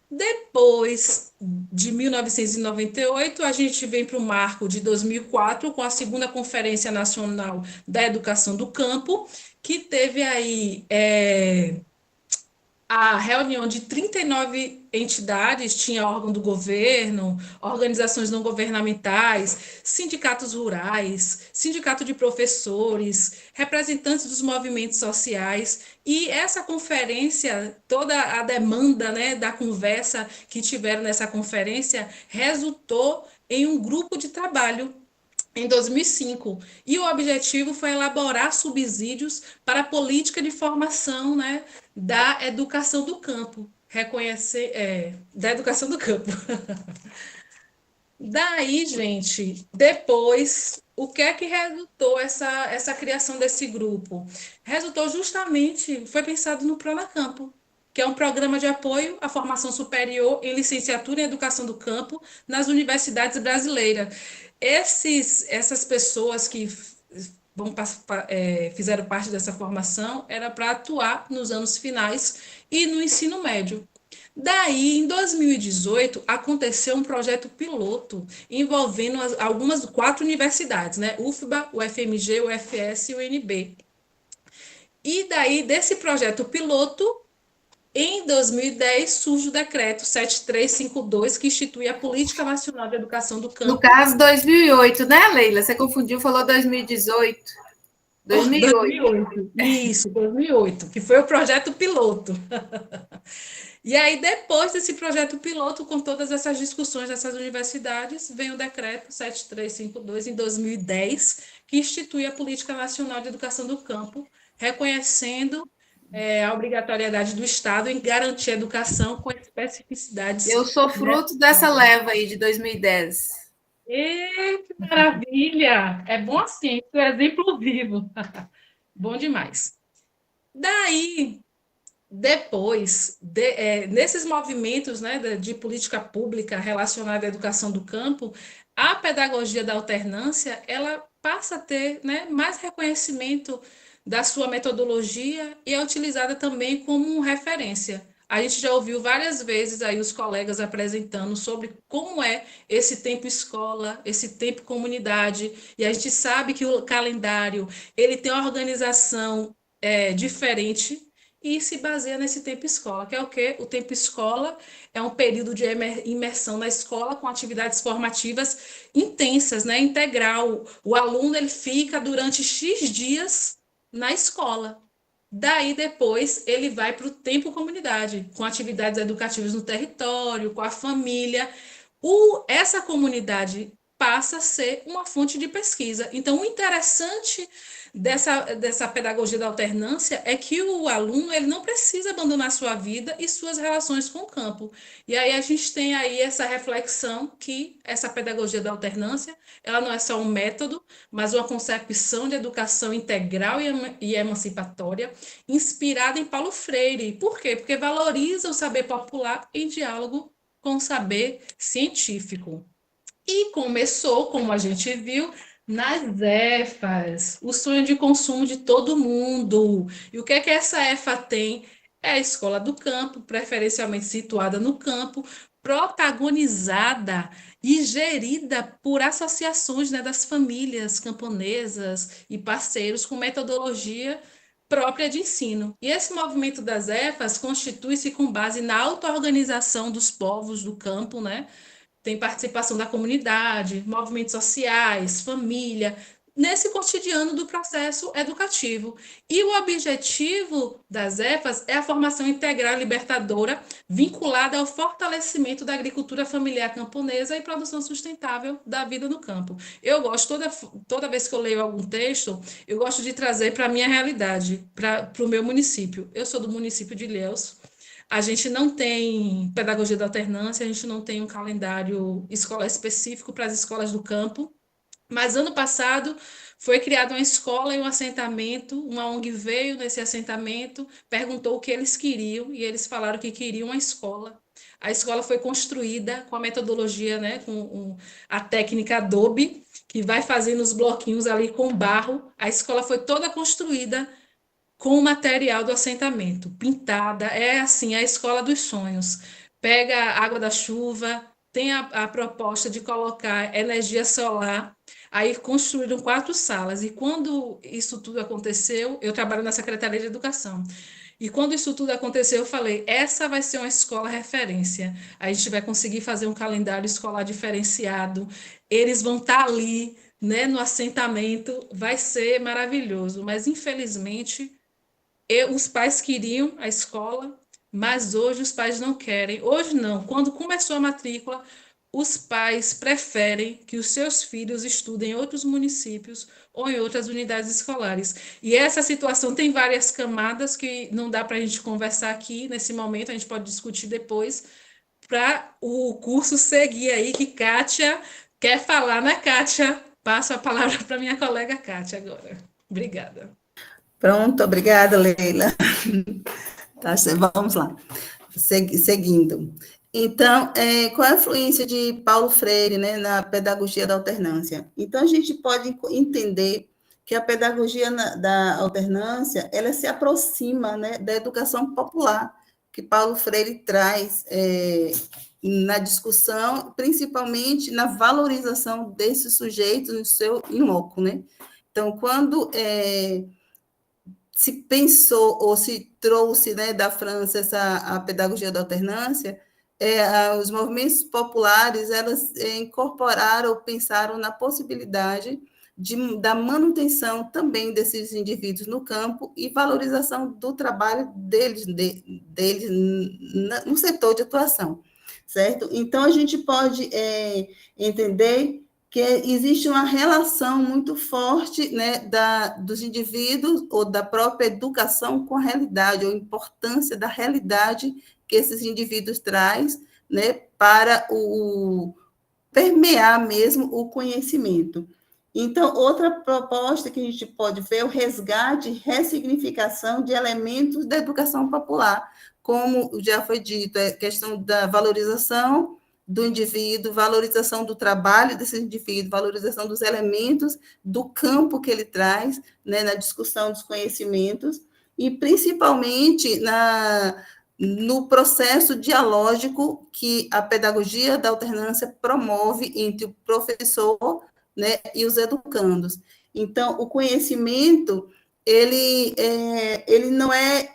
Depois de 1998, a gente vem para o marco de 2004, com a segunda Conferência Nacional da Educação do Campo, que teve aí a reunião de 39 entidades, tinha órgão do governo, organizações não governamentais, sindicatos rurais, sindicato de professores, representantes dos movimentos sociais, e essa conferência, toda a demanda, né, da conversa que tiveram nessa conferência, resultou em um grupo de trabalho em 2005, e o objetivo foi elaborar subsídios para a política de formação, né, da educação do campo, da educação do campo. Daí, gente, depois, o que é que resultou essa criação desse grupo? Resultou justamente, foi pensado no Pronacampo, que é um programa de apoio à formação superior em licenciatura em educação do campo nas universidades brasileiras. Essas pessoas que fizeram parte dessa formação era para atuar nos anos finais e no ensino médio. Daí, em 2018, aconteceu um projeto piloto envolvendo algumas 4 universidades, né? UFBA, UFMG, UFS e UNB. E daí, desse projeto piloto, em 2010, surge o decreto 7352, que institui a Política Nacional de Educação do Campo. No caso, 2008, né, Leila? Você confundiu, falou 2018. 2008. Isso, 2008, que foi o projeto piloto. E aí, depois desse projeto piloto, com todas essas discussões dessas universidades, vem o decreto 7352, em 2010, que institui a Política Nacional de Educação do Campo, reconhecendo a obrigatoriedade do Estado em garantir a educação com especificidades. Eu sou fruto dessa leva aí de 2010. Que maravilha! É bom assim, é um exemplo vivo. Bom demais. Daí, depois, nesses movimentos, né, de política pública relacionada à educação do campo, a pedagogia da alternância, ela passa a ter, né, mais reconhecimento da sua metodologia e é utilizada também como referência. A gente já ouviu várias vezes aí os colegas apresentando sobre como é esse tempo escola, esse tempo comunidade, e a gente sabe que o calendário ele tem uma organização diferente e se baseia nesse tempo escola, que é o quê? O tempo escola é um período de imersão na escola com atividades formativas intensas, né? Integral. O aluno ele fica durante X dias na escola. Daí, depois, ele vai para o tempo comunidade, com atividades educativas no território, com a família. Essa comunidade passa a ser uma fonte de pesquisa. Então, o interessante dessa pedagogia da alternância é que o aluno ele não precisa abandonar sua vida e suas relações com o campo. E aí a gente tem aí essa reflexão que essa pedagogia da alternância ela não é só um método, mas uma concepção de educação integral e emancipatória inspirada em Paulo Freire. Por quê? Porque valoriza o saber popular em diálogo com o saber científico. E começou, como a gente viu, nas EFAs, o sonho de consumo de todo mundo. E o que é que essa EFA tem? É a escola do campo, preferencialmente situada no campo, protagonizada e gerida por associações, né, das famílias camponesas e parceiros com metodologia própria de ensino. E esse movimento das EFAs constitui-se com base na auto-organização dos povos do campo, né? Tem participação da comunidade, movimentos sociais, família, nesse cotidiano do processo educativo. E o objetivo das EFAs é a formação integral e libertadora vinculada ao fortalecimento da agricultura familiar camponesa e produção sustentável da vida no campo. Eu gosto, toda vez que eu leio algum texto, eu gosto de trazer para a minha realidade, para o meu município. Eu sou do município de Ilhéus. A gente não tem pedagogia da alternância, a gente não tem um calendário escolar específico para as escolas do campo. Mas ano passado foi criada uma escola e um assentamento, uma ONG veio nesse assentamento, perguntou o que eles queriam e eles falaram que queriam uma escola. A escola foi construída com a metodologia, né, a técnica Adobe, que vai fazendo os bloquinhos ali com barro. A escola foi toda construída com o material do assentamento, pintada. É assim, a escola dos sonhos. Pega a água da chuva, tem a proposta de colocar energia solar. Aí construíram 4 salas. E quando isso tudo aconteceu, eu trabalho na Secretaria de Educação. E quando isso tudo aconteceu, eu falei: essa vai ser uma escola referência. A gente vai conseguir fazer um calendário escolar diferenciado. Eles vão estar ali, né, no assentamento. Vai ser maravilhoso. Mas, infelizmente, os pais queriam a escola, mas hoje os pais não querem. Hoje não. Quando começou a matrícula, os pais preferem que os seus filhos estudem em outros municípios ou em outras unidades escolares. E essa situação tem várias camadas que não dá para a gente conversar aqui nesse momento, a gente pode discutir depois, para o curso seguir aí, que Kátia quer falar, né, Kátia? Passo a palavra para minha colega Kátia agora. Obrigada. Pronto, obrigada, Leila. Tá, vamos lá, seguindo. Então, qual é a influência de Paulo Freire, né, na pedagogia da alternância? Então, a gente pode entender que a pedagogia da alternância, ela se aproxima, né, da educação popular, que Paulo Freire traz na discussão, principalmente na valorização desses sujeitos no seu in loco, né? Então, quando se pensou ou se trouxe, né, da França a pedagogia da alternância, os movimentos populares, elas incorporaram ou pensaram na possibilidade da manutenção também desses indivíduos no campo e valorização do trabalho deles no setor de atuação, certo? Então, a gente pode entender que existe uma relação muito forte, né, dos indivíduos ou da própria educação com a realidade, ou a importância da realidade que esses indivíduos traz, né, para permear mesmo o conhecimento. Então, outra proposta que a gente pode ver é o resgate e ressignificação de elementos da educação popular, como já foi dito, a questão da valorização do indivíduo, valorização do trabalho desse indivíduo, valorização dos elementos do campo que ele traz, né, na discussão dos conhecimentos, e principalmente no processo dialógico que a pedagogia da alternância promove entre o professor, né, e os educandos. Então, o conhecimento, ele não é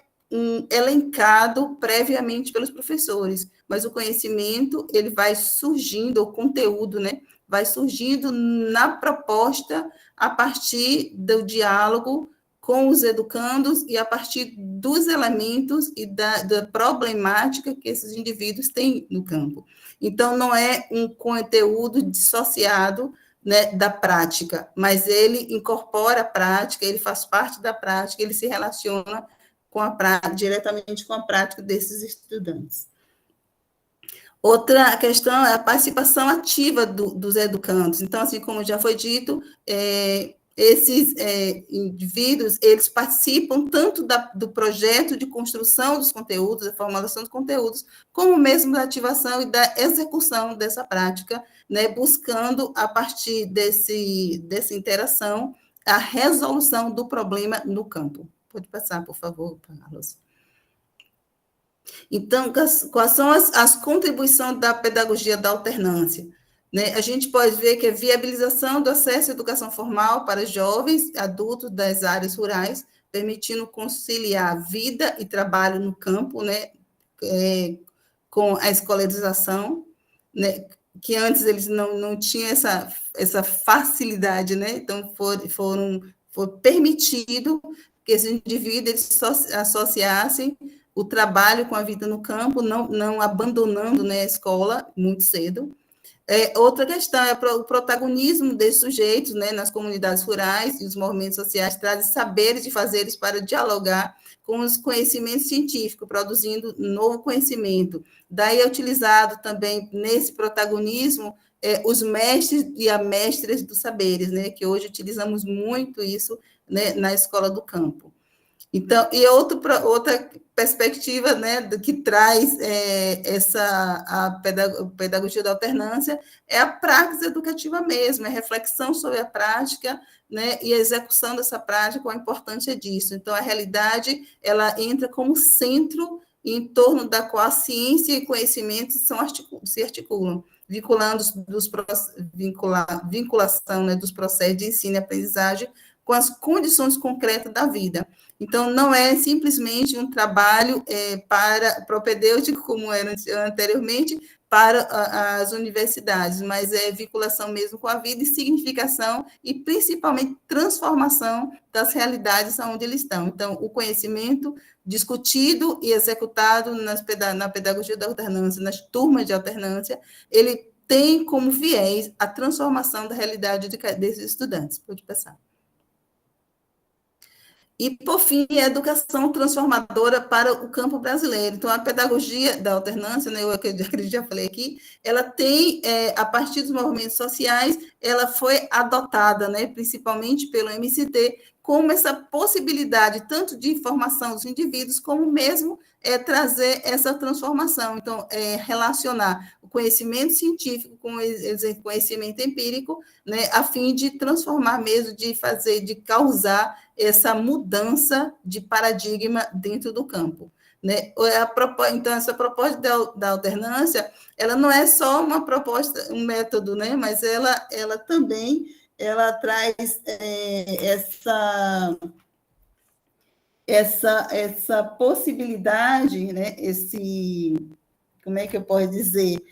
elencado previamente pelos professores, mas o conhecimento, ele vai surgindo, o conteúdo, né, vai surgindo na proposta a partir do diálogo com os educandos e a partir dos elementos e da problemática que esses indivíduos têm no campo. Então, não é um conteúdo dissociado, né, da prática, mas ele incorpora a prática, ele faz parte da prática, ele se relaciona diretamente com a prática desses estudantes. Outra questão é a participação ativa dos educandos. Então, assim como já foi dito, esses indivíduos, eles participam tanto do projeto de construção dos conteúdos, da formulação dos conteúdos, como mesmo da ativação e da execução dessa prática, né, buscando, a partir dessa interação, a resolução do problema no campo. Pode passar, por favor, Carlos. Então, quais são as contribuições da pedagogia da alternância? Né? A gente pode ver que a viabilização do acesso à educação formal para jovens adultos das áreas rurais, permitindo conciliar vida e trabalho no campo, né, com a escolarização, né, que antes eles não tinham essa facilidade, né? Então, foi permitido que esses indivíduos associassem o trabalho com a vida no campo, não abandonando, né, a escola muito cedo. Outra questão é o protagonismo desses sujeitos, né, nas comunidades rurais e os movimentos sociais trazem saberes e fazeres para dialogar com os conhecimentos científicos, produzindo novo conhecimento. Daí é utilizado também nesse protagonismo os mestres e as mestras dos saberes, né, que hoje utilizamos muito isso, né, na escola do campo. Então, e outra perspectiva, né, que traz a pedagogia da alternância é a prática educativa mesmo, é a reflexão sobre a prática, né, e a execução dessa prática, a importância disso. Então, a realidade, ela entra como centro em torno da qual a ciência e conhecimento se articulam, vinculação, né, dos processos de ensino e aprendizagem com as condições concretas da vida. Então, não é simplesmente um trabalho propedêutico, como era anteriormente, para as universidades, mas é vinculação mesmo com a vida e significação e, principalmente, transformação das realidades onde eles estão. Então, o conhecimento discutido e executado na pedagogia da alternância, nas turmas de alternância, ele tem como viés a transformação da realidade desses estudantes. Pode passar. E, por fim, a educação transformadora para o campo brasileiro. Então, a pedagogia da alternância, né, eu acredito que já falei aqui, ela tem, a partir dos movimentos sociais, ela foi adotada, né, principalmente pelo MCT, como essa possibilidade, tanto de informação dos indivíduos, como mesmo trazer essa transformação. Então, relacionar o conhecimento científico com o conhecimento empírico, né, a fim de transformar mesmo, de causar essa mudança de paradigma dentro do campo. Né? Então, essa proposta da alternância, ela não é só uma proposta, um método, né? Mas ela também traz essa possibilidade, né? Como é que eu posso dizer?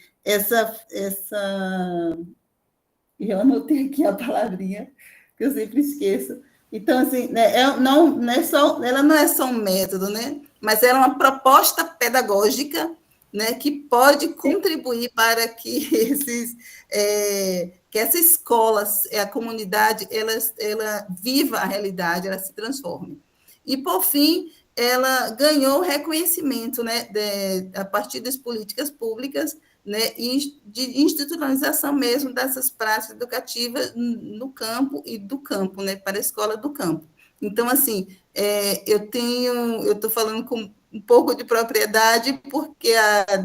Eu anotei aqui a palavrinha, que eu sempre esqueço. Então, assim, né, ela não é só um método, né? Mas ela é uma proposta pedagógica, né, que pode contribuir para que essa escola, a comunidade, ela viva a realidade, ela se transforme. E, por fim, ela ganhou reconhecimento, né, a partir das políticas públicas, né, e de institucionalização mesmo dessas práticas educativas no campo e do campo, né, para a escola do campo. Então, assim, eu estou falando com um pouco de propriedade, porque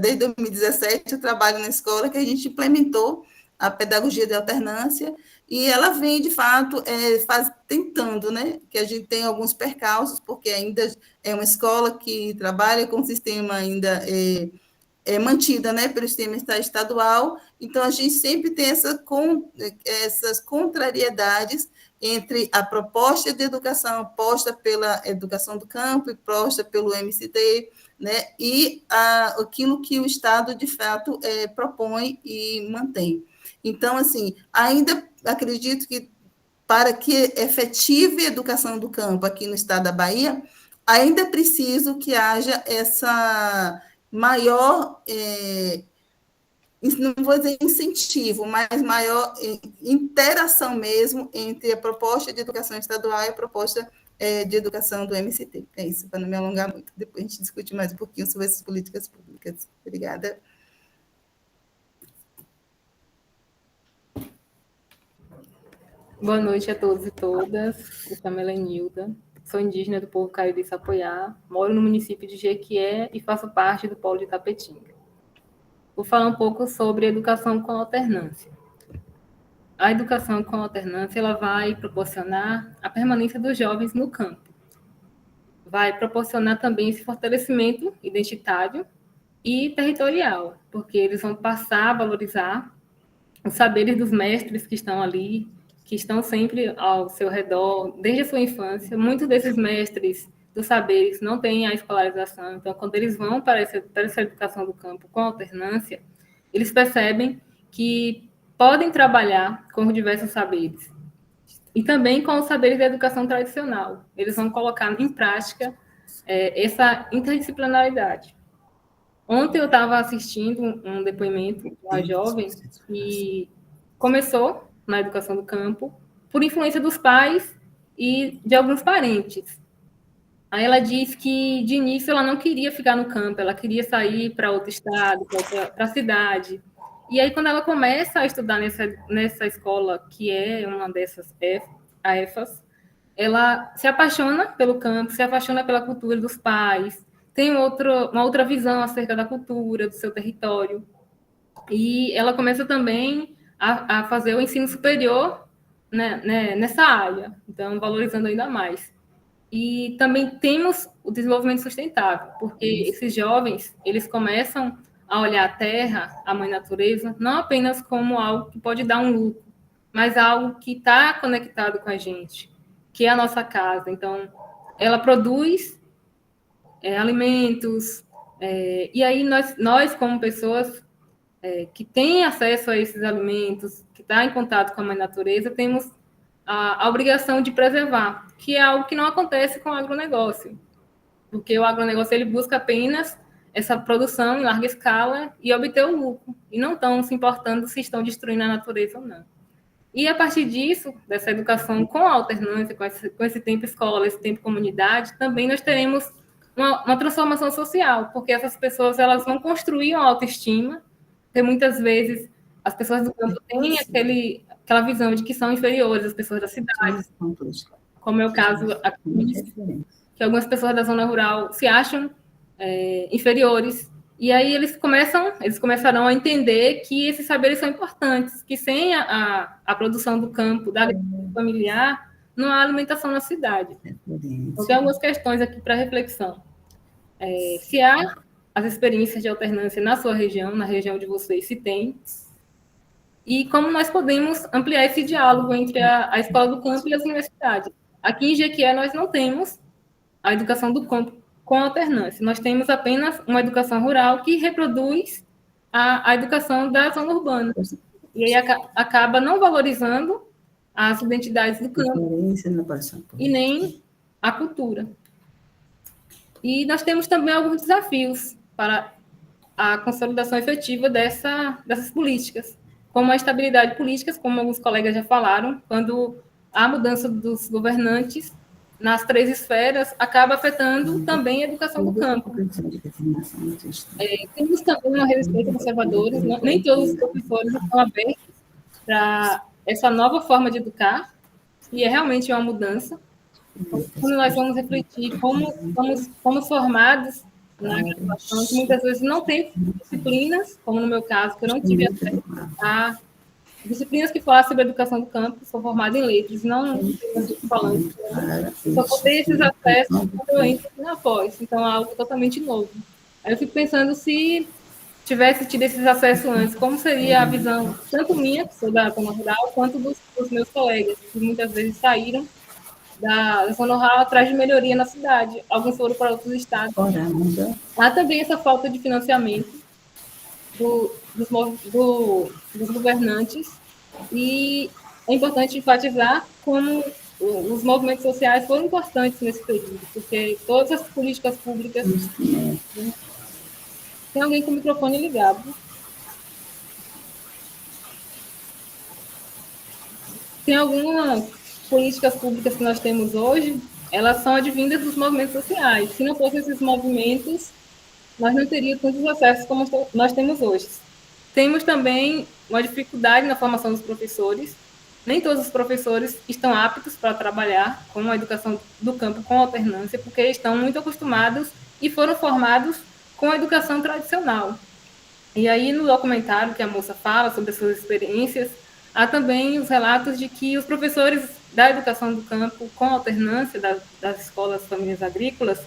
desde 2017 eu trabalho na escola que a gente implementou a pedagogia de alternância, e ela vem, de fato, tentando, né, que a gente tem alguns percalços, porque ainda é uma escola que trabalha com um sistema ainda mantida, né, pelo sistema estadual, então a gente sempre tem essas contrariedades entre a proposta de educação posta pela educação do campo e posta pelo MCT, né, e aquilo que o Estado, de fato, propõe e mantém. Então, assim, ainda acredito que para que efetive a educação do campo aqui no estado da Bahia, ainda é preciso que haja essa maior, não vou dizer incentivo, mas maior interação mesmo entre a proposta de educação estadual e a proposta de educação do MCT. É isso, para não me alongar muito. Depois a gente discute mais um pouquinho sobre essas políticas públicas. Obrigada. Boa noite a todos e todas. Eu sou a Melenilda, sou indígena do povo Cariri Sapoiá, moro no município de Jequié e faço parte do polo de Itapetinga. Vou falar um pouco sobre educação com alternância. A educação com alternância ela vai proporcionar a permanência dos jovens no campo. Vai proporcionar também esse fortalecimento identitário e territorial, porque eles vão passar a valorizar os saberes dos mestres que estão ali, que estão sempre ao seu redor, desde a sua infância. Muitos desses mestres dos saberes não têm a escolarização, então, quando eles vão para essa educação do campo com alternância, eles percebem que podem trabalhar com os diversos saberes. E também com os saberes da educação tradicional. Eles vão colocar em prática essa interdisciplinaridade. Ontem eu estava assistindo um depoimento de uma jovem que começou na educação do campo por influência dos pais e de alguns parentes. Aí ela diz que, de início, ela não queria ficar no campo, ela queria sair para outro estado, para a cidade. E aí, quando ela começa a estudar nessa escola, que é uma dessas, a EFAS, ela se apaixona pelo campo, se apaixona pela cultura dos pais, tem uma outra visão acerca da cultura, do seu território. E ela começa também a fazer o ensino superior, né, nessa área, então valorizando ainda mais. E também temos o desenvolvimento sustentável, porque esses jovens, eles começam a olhar a terra, a mãe natureza, não apenas como algo que pode dar um lucro, mas algo que está conectado com a gente, que é a nossa casa. Então, ela produz alimentos, e aí nós como pessoas que têm acesso a esses alimentos, que está em contato com a mãe natureza, temos a obrigação de preservar, que é algo que não acontece com o agronegócio, porque o agronegócio ele busca apenas essa produção em larga escala e obter o lucro, e não estão se importando se estão destruindo a natureza ou não. E a partir disso, dessa educação com a alternância, com esse tempo escola, esse tempo comunidade, também nós teremos uma transformação social, porque essas pessoas elas vão construir uma autoestima, porque muitas vezes as pessoas do campo têm aquela visão de que são inferiores às pessoas da cidade, como é o caso aqui, que algumas pessoas da zona rural se acham inferiores, e aí eles começarão a entender que esses saberes são importantes, que sem a produção do campo, da agricultura familiar, não há alimentação na cidade. Então, tem algumas questões aqui para reflexão. Se há as experiências de alternância na sua região, na região de vocês, se tem, e como nós podemos ampliar esse diálogo entre a escola do campo e as universidades. Aqui em Jequié, nós não temos a educação do campo com alternância. Nós temos apenas uma educação rural que reproduz a educação da zona urbana. E aí acaba não valorizando as identidades do campo e nem a cultura. E nós temos também alguns desafios para a consolidação efetiva dessas políticas, como a estabilidade política, como alguns colegas já falaram, quando a mudança dos governantes nas 3 esferas acaba afetando também a educação do campo. Temos também uma resistência conservadora, nem todos os professores estão abertos para essa nova forma de educar, e é realmente uma mudança. Quando nós vamos refletir como fomos formados na graduação, que muitas vezes não tem disciplinas, como no meu caso, que eu não tive acesso a disciplinas que falassem sobre a educação do campo, sou formada em letras, não falando, só vou ter esses acessos quando eu entro na pós, então é algo totalmente novo. Aí eu fico pensando se tivesse tido esses acessos antes, como seria a visão, tanto minha, que sou da zona rural, quanto dos meus colegas, que muitas vezes saíram da zona rural atrás de melhoria na cidade, alguns foram para outros estados. Há também essa falta de financiamento dos governantes, e é importante enfatizar como os movimentos sociais foram importantes nesse período, porque todas as políticas públicas... Tem alguém com o microfone ligado. Tem algumas políticas públicas que nós temos hoje, elas são advindas dos movimentos sociais. Se não fossem esses movimentos, nós não teríamos tantos acessos como nós temos hoje. Temos também uma dificuldade na formação dos professores. Nem todos os professores estão aptos para trabalhar com a educação do campo com alternância, porque estão muito acostumados e foram formados com a educação tradicional. E aí, no documentário que a moça fala sobre as suas experiências, há também os relatos de que os professores da educação do campo com alternância das escolas famílias agrícolas,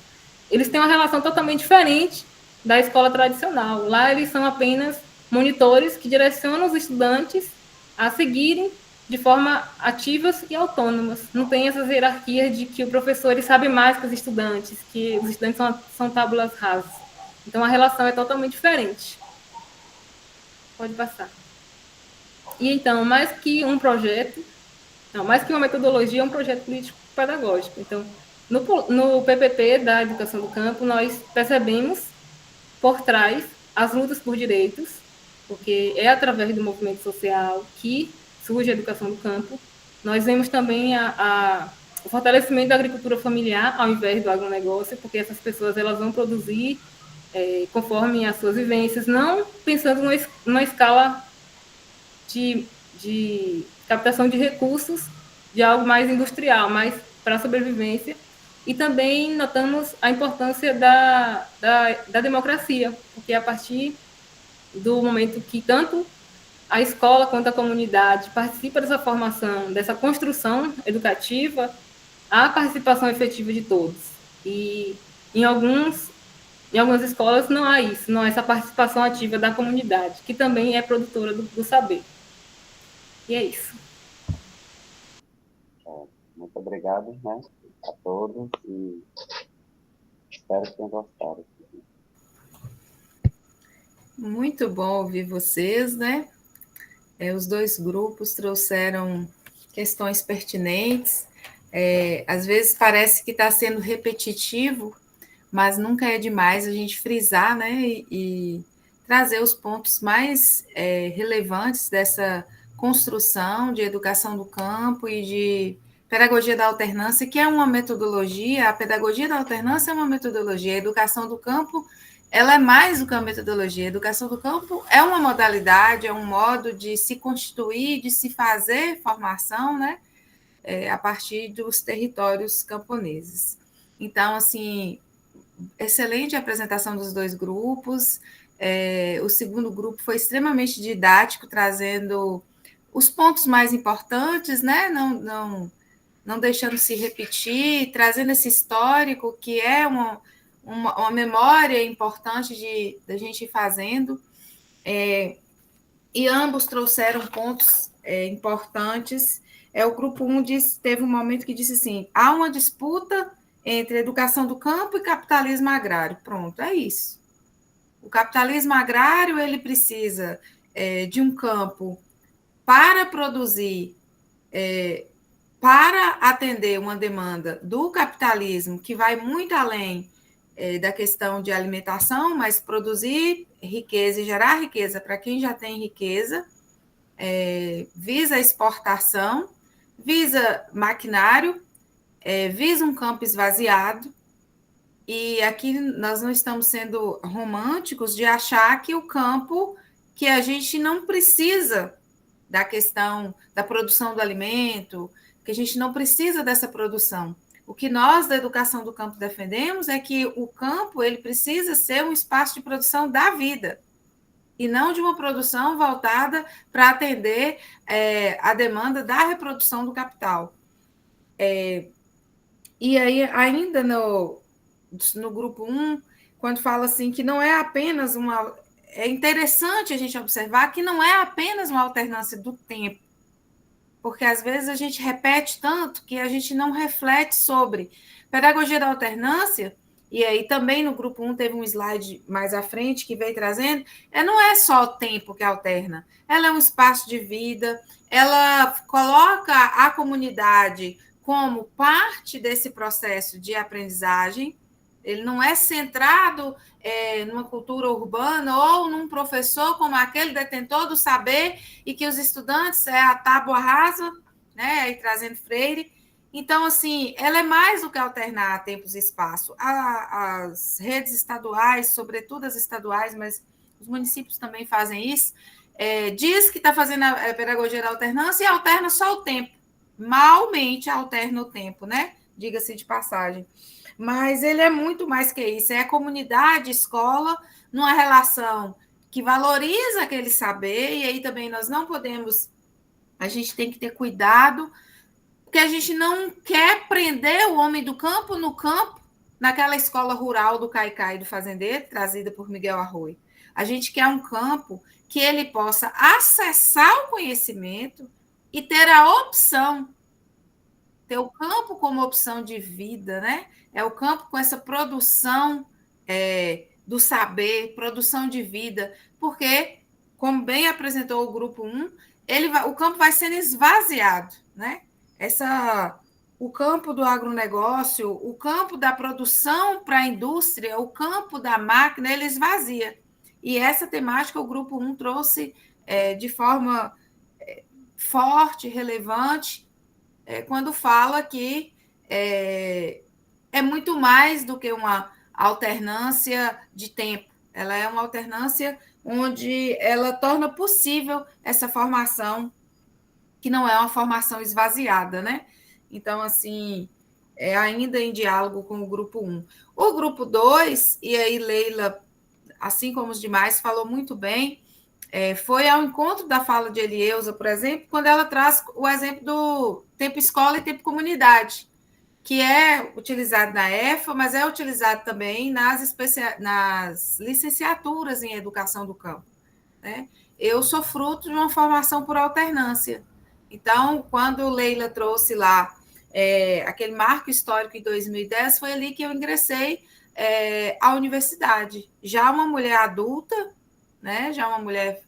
eles têm uma relação totalmente diferente da escola tradicional. Lá eles são apenas monitores que direcionam os estudantes a seguirem de forma ativas e autônomas. Não tem essas hierarquias de que o professor ele sabe mais que os estudantes são tábulas rasas. Então, a relação é totalmente diferente. Pode passar. E, então, mais que uma metodologia, é um projeto político-pedagógico. Então, no PPP da Educação do Campo, nós percebemos por trás as lutas por direitos, porque é através do movimento social que surge a educação do campo. Nós vemos também o fortalecimento da agricultura familiar ao invés do agronegócio, porque essas pessoas elas vão produzir conforme as suas vivências, não pensando numa escala de captação de recursos de algo mais industrial, mais para a sobrevivência. E também notamos a importância da democracia, porque a partir do momento que tanto a escola quanto a comunidade participa dessa formação, dessa construção educativa, há a participação efetiva de todos. E em algumas escolas não há isso, não há essa participação ativa da comunidade, que também é produtora do saber. E é isso. Muito obrigado, né, a todos e espero que tenham gostado. Muito bom ouvir vocês, né? Os dois grupos trouxeram questões pertinentes. Às vezes parece que está sendo repetitivo, mas nunca é demais a gente frisar, né? E trazer os pontos mais relevantes dessa construção de educação do campo e de pedagogia da alternância, que é uma metodologia. A pedagogia da alternância é uma metodologia, a educação do campo ela é mais do que uma metodologia. A educação do campo é uma modalidade, é um modo de se constituir, de se fazer formação, né, a partir dos territórios camponeses. Então, assim, excelente a apresentação dos dois grupos. O segundo grupo foi extremamente didático, trazendo os pontos mais importantes, né, não deixando se repetir, trazendo esse histórico que é uma memória importante da gente ir fazendo, e ambos trouxeram pontos importantes. O grupo 1 teve um momento que disse assim, há uma disputa entre educação do campo e capitalismo agrário. Pronto, é isso. O capitalismo agrário ele precisa de um campo para produzir, para atender uma demanda do capitalismo que vai muito além da questão de alimentação, mas produzir riqueza e gerar riqueza para quem já tem riqueza, visa a exportação, visa maquinário, visa um campo esvaziado, e aqui nós não estamos sendo românticos de achar que o campo, que a gente não precisa da questão da produção do alimento, que a gente não precisa dessa produção. O que nós, da educação do campo, defendemos é que o campo ele precisa ser um espaço de produção da vida, e não de uma produção voltada para atender a demanda da reprodução do capital. E aí, ainda no grupo 1, quando fala assim que não é apenas uma... É interessante a gente observar que não é apenas uma alternância do tempo, porque às vezes a gente repete tanto que a gente não reflete sobre pedagogia da alternância. E aí também no grupo 1 teve um slide mais à frente que veio trazendo, não é só o tempo que alterna, ela é um espaço de vida, ela coloca a comunidade como parte desse processo de aprendizagem, ele não é centrado numa cultura urbana ou num professor como aquele detentor do saber e que os estudantes a tábua rasa, né, aí trazendo Freire. Então, assim, ela é mais do que alternar tempos e espaço. As redes estaduais, sobretudo as estaduais, mas os municípios também fazem isso, diz que está fazendo a pedagogia da alternância e alterna só o tempo. Malmente alterna o tempo, né? Diga-se de passagem. Mas ele é muito mais que isso, é a comunidade, escola, numa relação que valoriza aquele saber, e aí também nós não podemos, a gente tem que ter cuidado, porque a gente não quer prender o homem do campo no campo, naquela escola rural do Caicai do fazendeiro, trazida por Miguel Arroio. A gente quer um campo que ele possa acessar o conhecimento e ter a opção, ter o campo como opção de vida, né? É o campo com essa produção do saber, produção de vida, porque, como bem apresentou o grupo 1, o campo vai sendo esvaziado, né? O campo do agronegócio, o campo da produção para a indústria, o campo da máquina, ele esvazia. E essa temática o grupo 1 trouxe de forma forte, relevante, quando fala que é muito mais do que uma alternância de tempo, Ela é uma alternância onde ela torna possível essa formação, que não é uma formação esvaziada, né? Então, assim, ainda em diálogo com o grupo 1. O grupo 2, e aí Leila, assim como os demais, falou muito bem, foi ao encontro da fala de Elieusa, por exemplo, quando ela traz o exemplo do tempo escola e tempo comunidade, que é utilizado na EFA, mas é utilizado também nas licenciaturas em educação do campo, né? Eu sou fruto de uma formação por alternância. Então, quando Leila trouxe lá aquele marco histórico em 2010, foi ali que eu ingressei à universidade. Já uma mulher adulta, né? Já uma mulher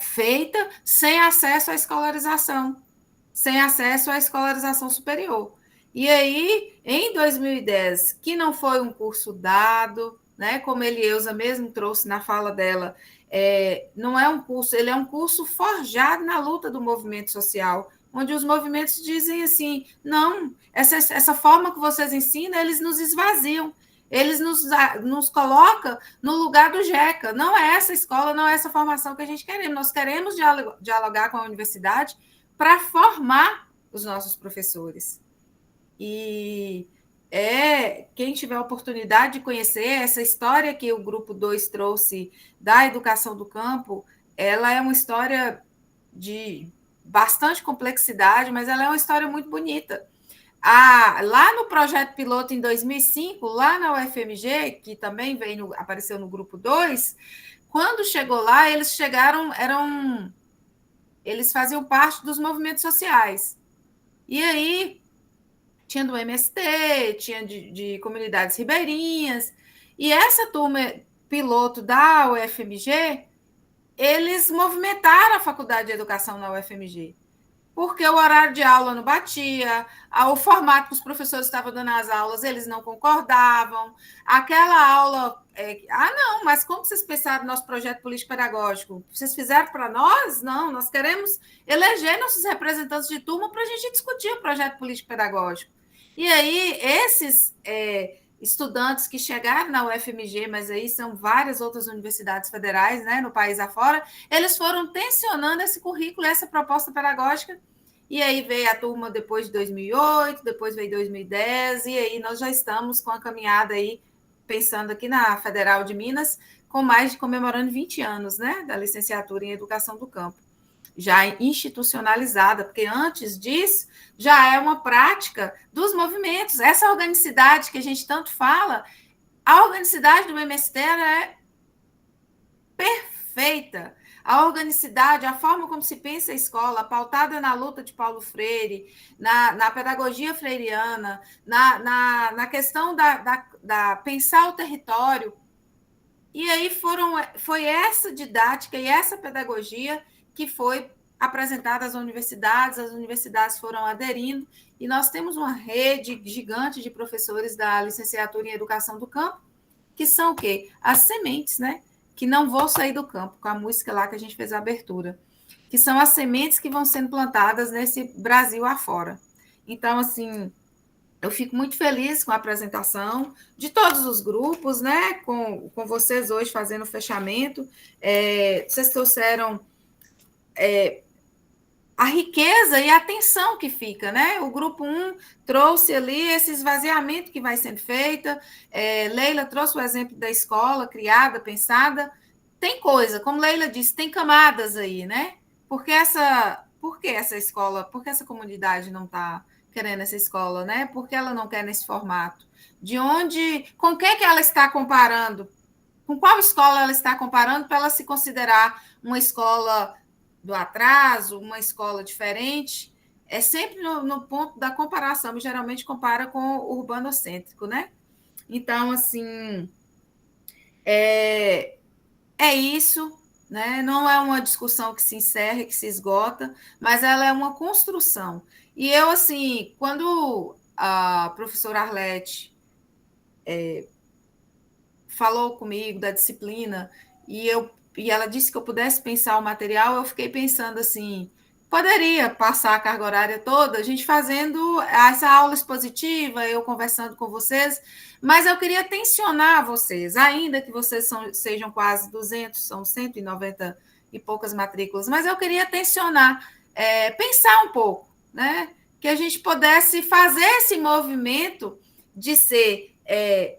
feita, sem acesso à escolarização, sem acesso à escolarização superior. E aí, em 2010, que não foi um curso dado, né, como Elieusa mesmo trouxe na fala dela, não é um curso, ele é um curso forjado na luta do movimento social, onde os movimentos dizem assim, não, essa forma que vocês ensinam, eles nos esvaziam, eles nos colocam no lugar do JECA, não é essa escola, não é essa formação que a gente queremos, nós queremos dialogar com a universidade para formar os nossos professores. E quem tiver a oportunidade de conhecer essa história que o Grupo 2 trouxe da educação do campo, ela é uma história de bastante complexidade, mas ela é uma história muito bonita. Lá no projeto piloto em 2005, lá na UFMG, que também apareceu no Grupo 2, quando chegou lá, eles faziam parte dos movimentos sociais. E aí, tinha do MST, tinha de comunidades ribeirinhas, e essa turma piloto da UFMG, eles movimentaram a Faculdade de Educação na UFMG, porque o horário de aula não batia, o formato que os professores estavam dando as aulas, eles não concordavam, aquela aula... não, mas como vocês pensaram no nosso projeto político-pedagógico? Vocês fizeram para nós? Não, nós queremos eleger nossos representantes de turma para a gente discutir o projeto político-pedagógico. E aí, esses estudantes que chegaram na UFMG, mas aí são várias outras universidades federais, né, no país afora, eles foram tensionando esse currículo, essa proposta pedagógica, e aí veio a turma depois de 2008, depois veio 2010, e aí nós já estamos com a caminhada aí, pensando aqui na Federal de Minas, comemorando 20 anos, né, da licenciatura em Educação do Campo, já institucionalizada, porque antes disso já é uma prática dos movimentos. Essa organicidade que a gente tanto fala, a organicidade do MST é perfeita. A organicidade, a forma como se pensa a escola, pautada na luta de Paulo Freire, na pedagogia freiriana, na questão da pensar o território. E aí foi essa didática e essa pedagogia que foi apresentada às universidades, as universidades foram aderindo, e nós temos uma rede gigante de professores da licenciatura em Educação do Campo, que são o quê? As sementes, né? Que não vou sair do campo, com a música lá que a gente fez a abertura, que são as sementes que vão sendo plantadas nesse Brasil afora. Então, assim, eu fico muito feliz com a apresentação de todos os grupos, né? Com vocês hoje fazendo o fechamento. Vocês trouxeram a riqueza e a atenção que fica, né? O grupo 1 trouxe ali esse esvaziamento que vai sendo feito. Leila trouxe o exemplo da escola criada, pensada. Tem coisa, como Leila disse, tem camadas aí, né? Por que essa escola, por que essa comunidade não está querendo essa escola, né? Por que ela não quer nesse formato? Com quem que ela está comparando? Com qual escola ela está comparando para ela se considerar uma escola do atraso, uma escola diferente? É sempre no ponto da comparação, geralmente compara com o urbanocêntrico, né? Então, assim, é isso, né? Não é uma discussão que se encerra, que se esgota, mas ela é uma construção. E eu, assim, quando a professora Arlete falou comigo da disciplina, e ela disse que eu pudesse pensar o material, eu fiquei pensando assim, poderia passar a carga horária toda, a gente fazendo essa aula expositiva, eu conversando com vocês, mas eu queria tensionar vocês, ainda que vocês sejam quase 200, são 190 e poucas matrículas, mas eu queria tensionar, pensar um pouco, né? Que a gente pudesse fazer esse movimento de ser,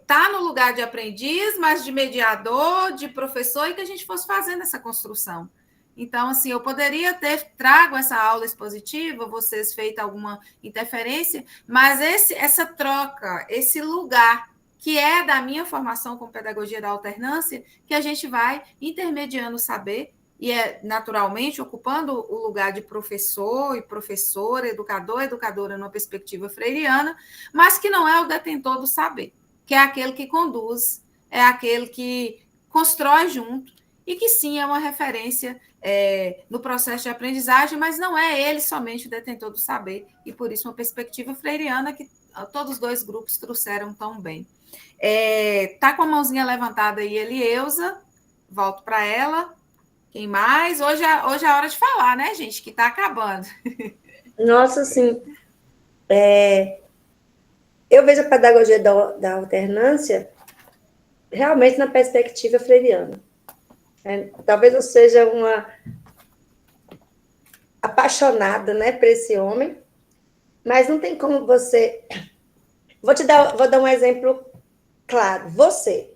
tá no lugar de aprendiz, mas de mediador, de professor, e que a gente fosse fazendo essa construção. Então, assim, eu poderia trago essa aula expositiva, vocês feito alguma interferência, mas essa troca, esse lugar que é da minha formação com pedagogia da alternância, que a gente vai intermediando o saber e naturalmente ocupando o lugar de professor e professora, educador, educadora numa perspectiva freiriana, mas que não é o detentor do saber, que é aquele que conduz, é aquele que constrói junto, e que sim é uma referência no processo de aprendizagem, mas não é ele somente o detentor do saber, e por isso uma perspectiva freiriana que todos os dois grupos trouxeram tão bem. Tá com a mãozinha levantada aí, Elieusa, volto para ela. Quem mais? Hoje é a hora de falar, né, gente, que está acabando. Nossa, assim, eu vejo a pedagogia da alternância realmente na perspectiva freiriana. Talvez eu seja uma apaixonada, né, por esse homem, mas não tem como você... Vou dar um exemplo claro. Você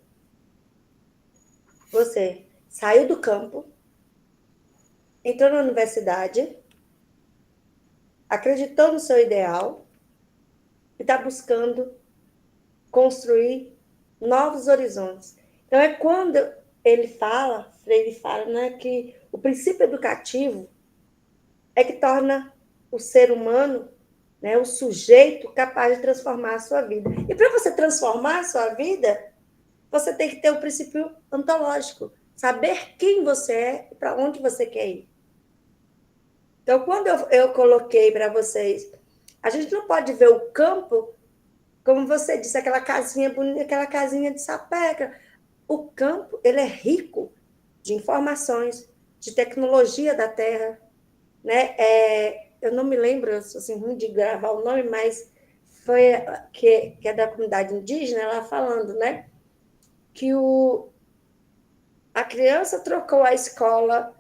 saiu do campo, entrou na universidade, acreditou no seu ideal e está buscando construir novos horizontes. Então, é quando Freire fala, né, que o princípio educativo é que torna o ser humano, né, o sujeito capaz de transformar a sua vida. E para você transformar a sua vida, você tem que ter o princípio ontológico, saber quem você é e para onde você quer ir. Então, quando eu coloquei para vocês, a gente não pode ver o campo, como você disse, aquela casinha bonita, aquela casinha de sapeca. O campo, ele é rico de informações, de tecnologia da terra, né? Eu não me lembro, eu sou assim, ruim de gravar o nome, mas foi que é da comunidade indígena, ela falando, né? Que a criança trocou a escola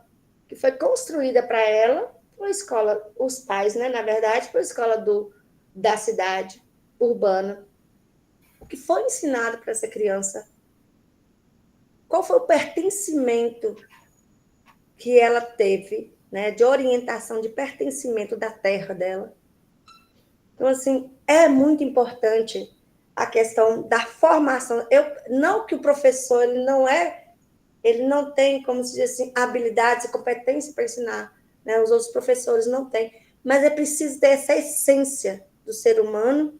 que foi construída para ela, uma escola, os pais, né, na verdade, foi a escola da cidade urbana. O que foi ensinado para essa criança? Qual foi o pertencimento que ela teve, né, de orientação, de pertencimento da terra dela? Então, assim, é muito importante a questão da formação. Não que o professor ele não tem, como se diz assim, habilidades e competência para ensinar, né? Os outros professores não têm, mas é preciso ter essa essência do ser humano,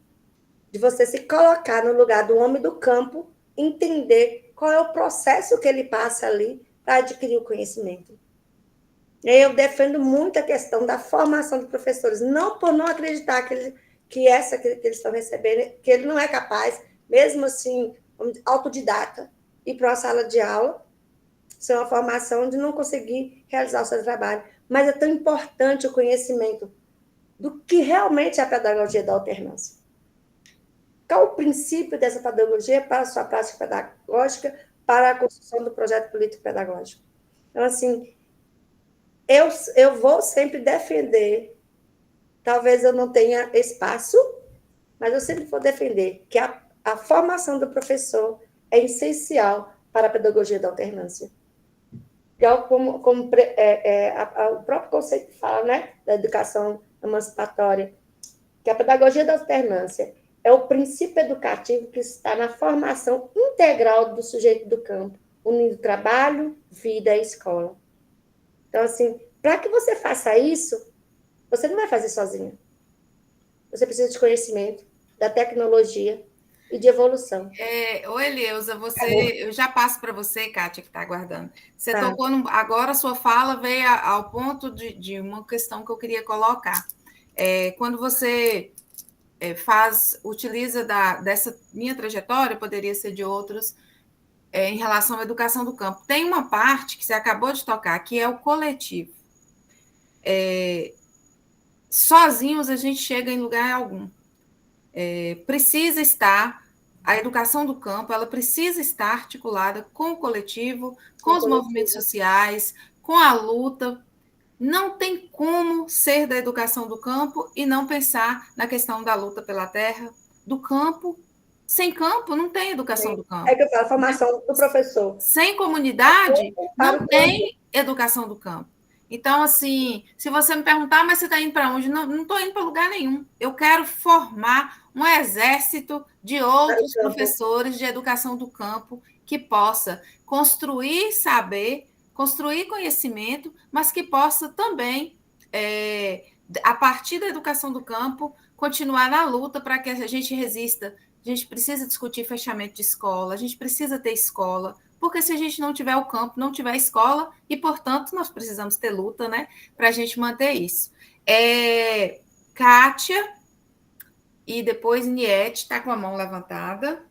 de você se colocar no lugar do homem do campo, entender qual é o processo que ele passa ali para adquirir o conhecimento. Eu defendo muito a questão da formação dos professores, não por não acreditar que eles estão recebendo, que ele não é capaz, mesmo assim, autodidata, ir para uma sala de aula, ser uma formação de não conseguir realizar o seu trabalho. Mas é tão importante o conhecimento do que realmente é a pedagogia da alternância. Qual o princípio dessa pedagogia para a sua prática pedagógica, para a construção do projeto político-pedagógico? Então, assim, eu vou sempre defender, talvez eu não tenha espaço, mas eu sempre vou defender que a formação do professor é essencial para a pedagogia da alternância. Como o próprio conceito fala, né, da educação emancipatória, que a pedagogia da alternância é o princípio educativo que está na formação integral do sujeito do campo, unindo trabalho, vida e escola. Então, assim, para que você faça isso, você não vai fazer sozinho. Você precisa de conhecimento, da tecnologia e de evolução. Ô, Elieusa, eu já passo para você, Kátia, que está aguardando. Você tocou agora, a sua fala veio ao ponto de uma questão que eu queria colocar. Quando você utiliza dessa minha trajetória, poderia ser de outros, em relação à educação do campo. Tem uma parte que você acabou de tocar, que é o coletivo. sozinhos a gente chega em lugar algum. Precisa estar, a educação do campo, ela precisa estar articulada com o coletivo, com os movimentos sociais, com a luta. Não tem como ser da educação do campo e não pensar na questão da luta pela terra, do campo. Sem campo, não tem educação do campo. É que eu falo, formação do professor. Sem comunidade, não tem educação do campo. Então, assim, se você me perguntar, mas você está indo para onde? Não estou indo para lugar nenhum. Eu quero formar um exército de outros professores de educação do campo que possa construir saber, construir conhecimento, mas que possa também, a partir da educação do campo, continuar na luta para que a gente resista. A gente precisa discutir fechamento de escola, a gente precisa ter escola, porque se a gente não tiver o campo, não tiver escola, e, portanto, nós precisamos ter luta, né, para a gente manter isso. Kátia, e depois Niete, está com a mão levantada.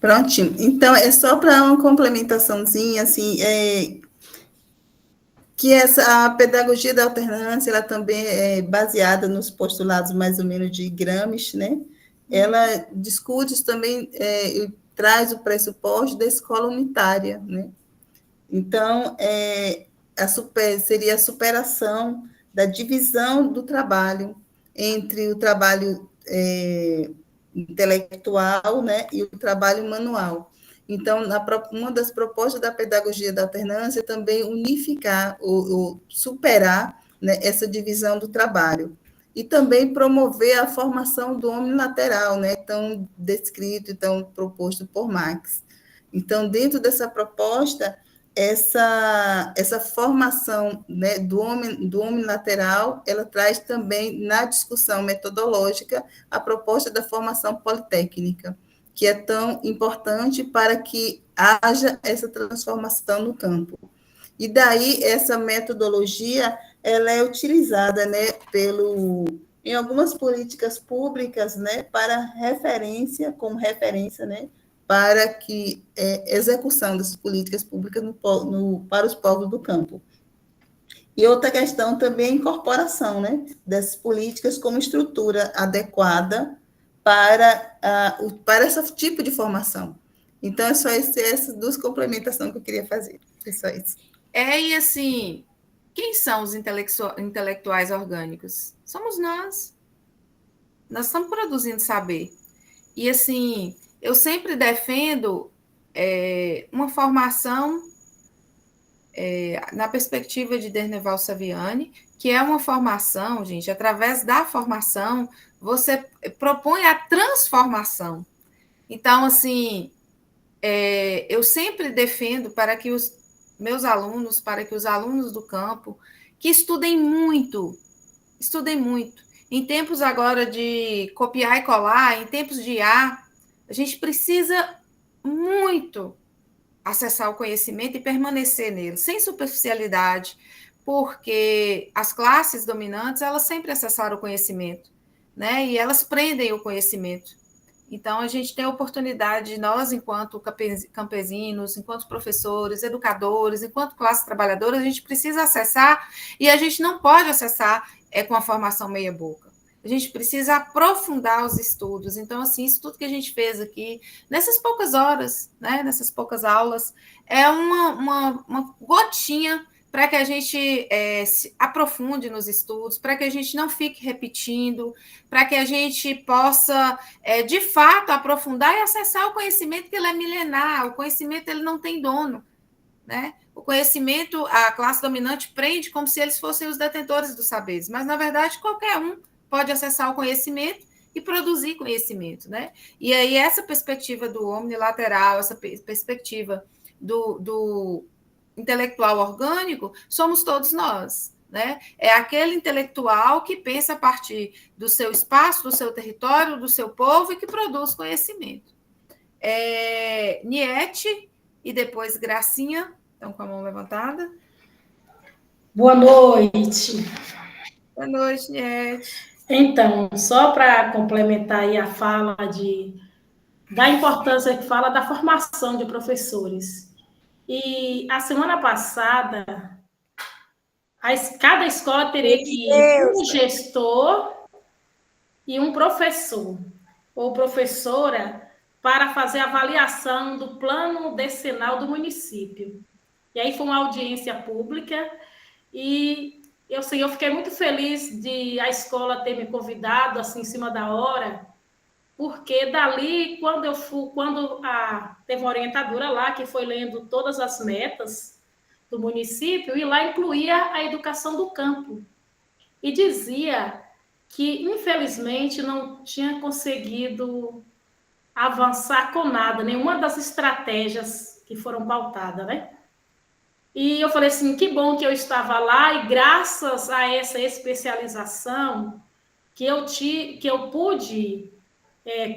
Prontinho. Então, é só para uma complementaçãozinha, assim, que a pedagogia da alternância, ela também é baseada nos postulados mais ou menos de Gramsci, né? Ela discute também, traz o pressuposto da escola unitária, né? Então, seria a superação da divisão do trabalho entre o trabalho intelectual, né, e o trabalho manual. Então, uma das propostas da pedagogia da alternância é também unificar ou superar, né, essa divisão do trabalho. E também promover a formação do homem lateral, né, tão descrito e tão proposto por Marx. Então, dentro dessa proposta, essa formação, né, do homem lateral, ela traz também, na discussão metodológica, a proposta da formação politécnica, que é tão importante para que haja essa transformação no campo. E daí, essa metodologia, ela é utilizada, né, em algumas políticas públicas, né, como referência, né, para que execução das políticas públicas para os povos do campo. E outra questão também é a incorporação, né, dessas políticas como estrutura adequada para esse tipo de formação. Então, é só essas duas complementações que eu queria fazer. É só isso. E assim, quem são os intelectuais orgânicos? Somos nós. Nós estamos produzindo saber. E, assim, eu sempre defendo uma formação na perspectiva de Derneval Saviani, que é uma formação, gente, através da formação, você propõe a transformação. Então, assim, eu sempre defendo para que os meus alunos, para que os alunos do campo, que estudem muito. Em tempos agora de copiar e colar, em tempos de IA, a gente precisa muito acessar o conhecimento e permanecer nele, sem superficialidade, porque as classes dominantes, elas sempre acessaram o conhecimento, né? E elas prendem o conhecimento. Então, a gente tem a oportunidade, nós, enquanto campesinos, enquanto professores, educadores, enquanto classe trabalhadora, a gente precisa acessar, e a gente não pode acessar com a formação meia-boca. A gente precisa aprofundar os estudos. Então, assim, isso tudo que a gente fez aqui, nessas poucas horas, né, nessas poucas aulas, é uma gotinha para que a gente se aprofunde nos estudos, para que a gente não fique repetindo, para que a gente possa, de fato, aprofundar e acessar o conhecimento, que ele é milenar, o conhecimento ele não tem dono, né? O conhecimento, a classe dominante prende como se eles fossem os detentores dos saberes, mas, na verdade, qualquer um pode acessar o conhecimento e produzir conhecimento, né? E aí essa perspectiva do omnilateral, essa perspectiva do intelectual orgânico, somos todos nós, né? É aquele intelectual que pensa a partir do seu espaço, do seu território, do seu povo e que produz conhecimento. Niete e depois Gracinha, estão com a mão levantada. Boa noite. Boa noite, Niete. Então, só para complementar aí a fala da importância que fala da formação de professores. E a semana passada, Cada escola teria que ir um gestor e um professor ou professora para fazer a avaliação do plano decenal do município. E aí foi uma audiência pública e eu fiquei muito feliz de a escola ter me convidado assim em cima da hora, porque dali, teve uma orientadora lá que foi lendo todas as metas do município e lá incluía a educação do campo. E dizia que, infelizmente, não tinha conseguido avançar com nada, nenhuma das estratégias que foram pautadas, né? E eu falei assim, que bom que eu estava lá e graças a essa especialização que eu pude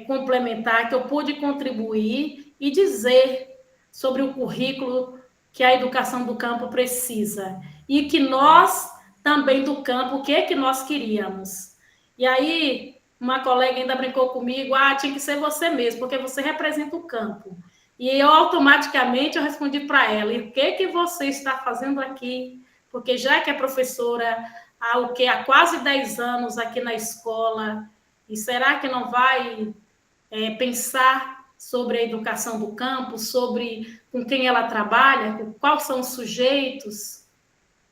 complementar, que eu pude contribuir e dizer sobre o currículo que a educação do campo precisa e que nós também do campo, o que nós queríamos. E aí, uma colega ainda brincou comigo, tinha que ser você mesmo, porque você representa o campo. E eu, automaticamente, eu respondi para ela, e o que você está fazendo aqui? Porque já que é professora há quase 10 anos aqui na escola, e será que não vai pensar sobre a educação do campo, sobre com quem ela trabalha, quais são os sujeitos?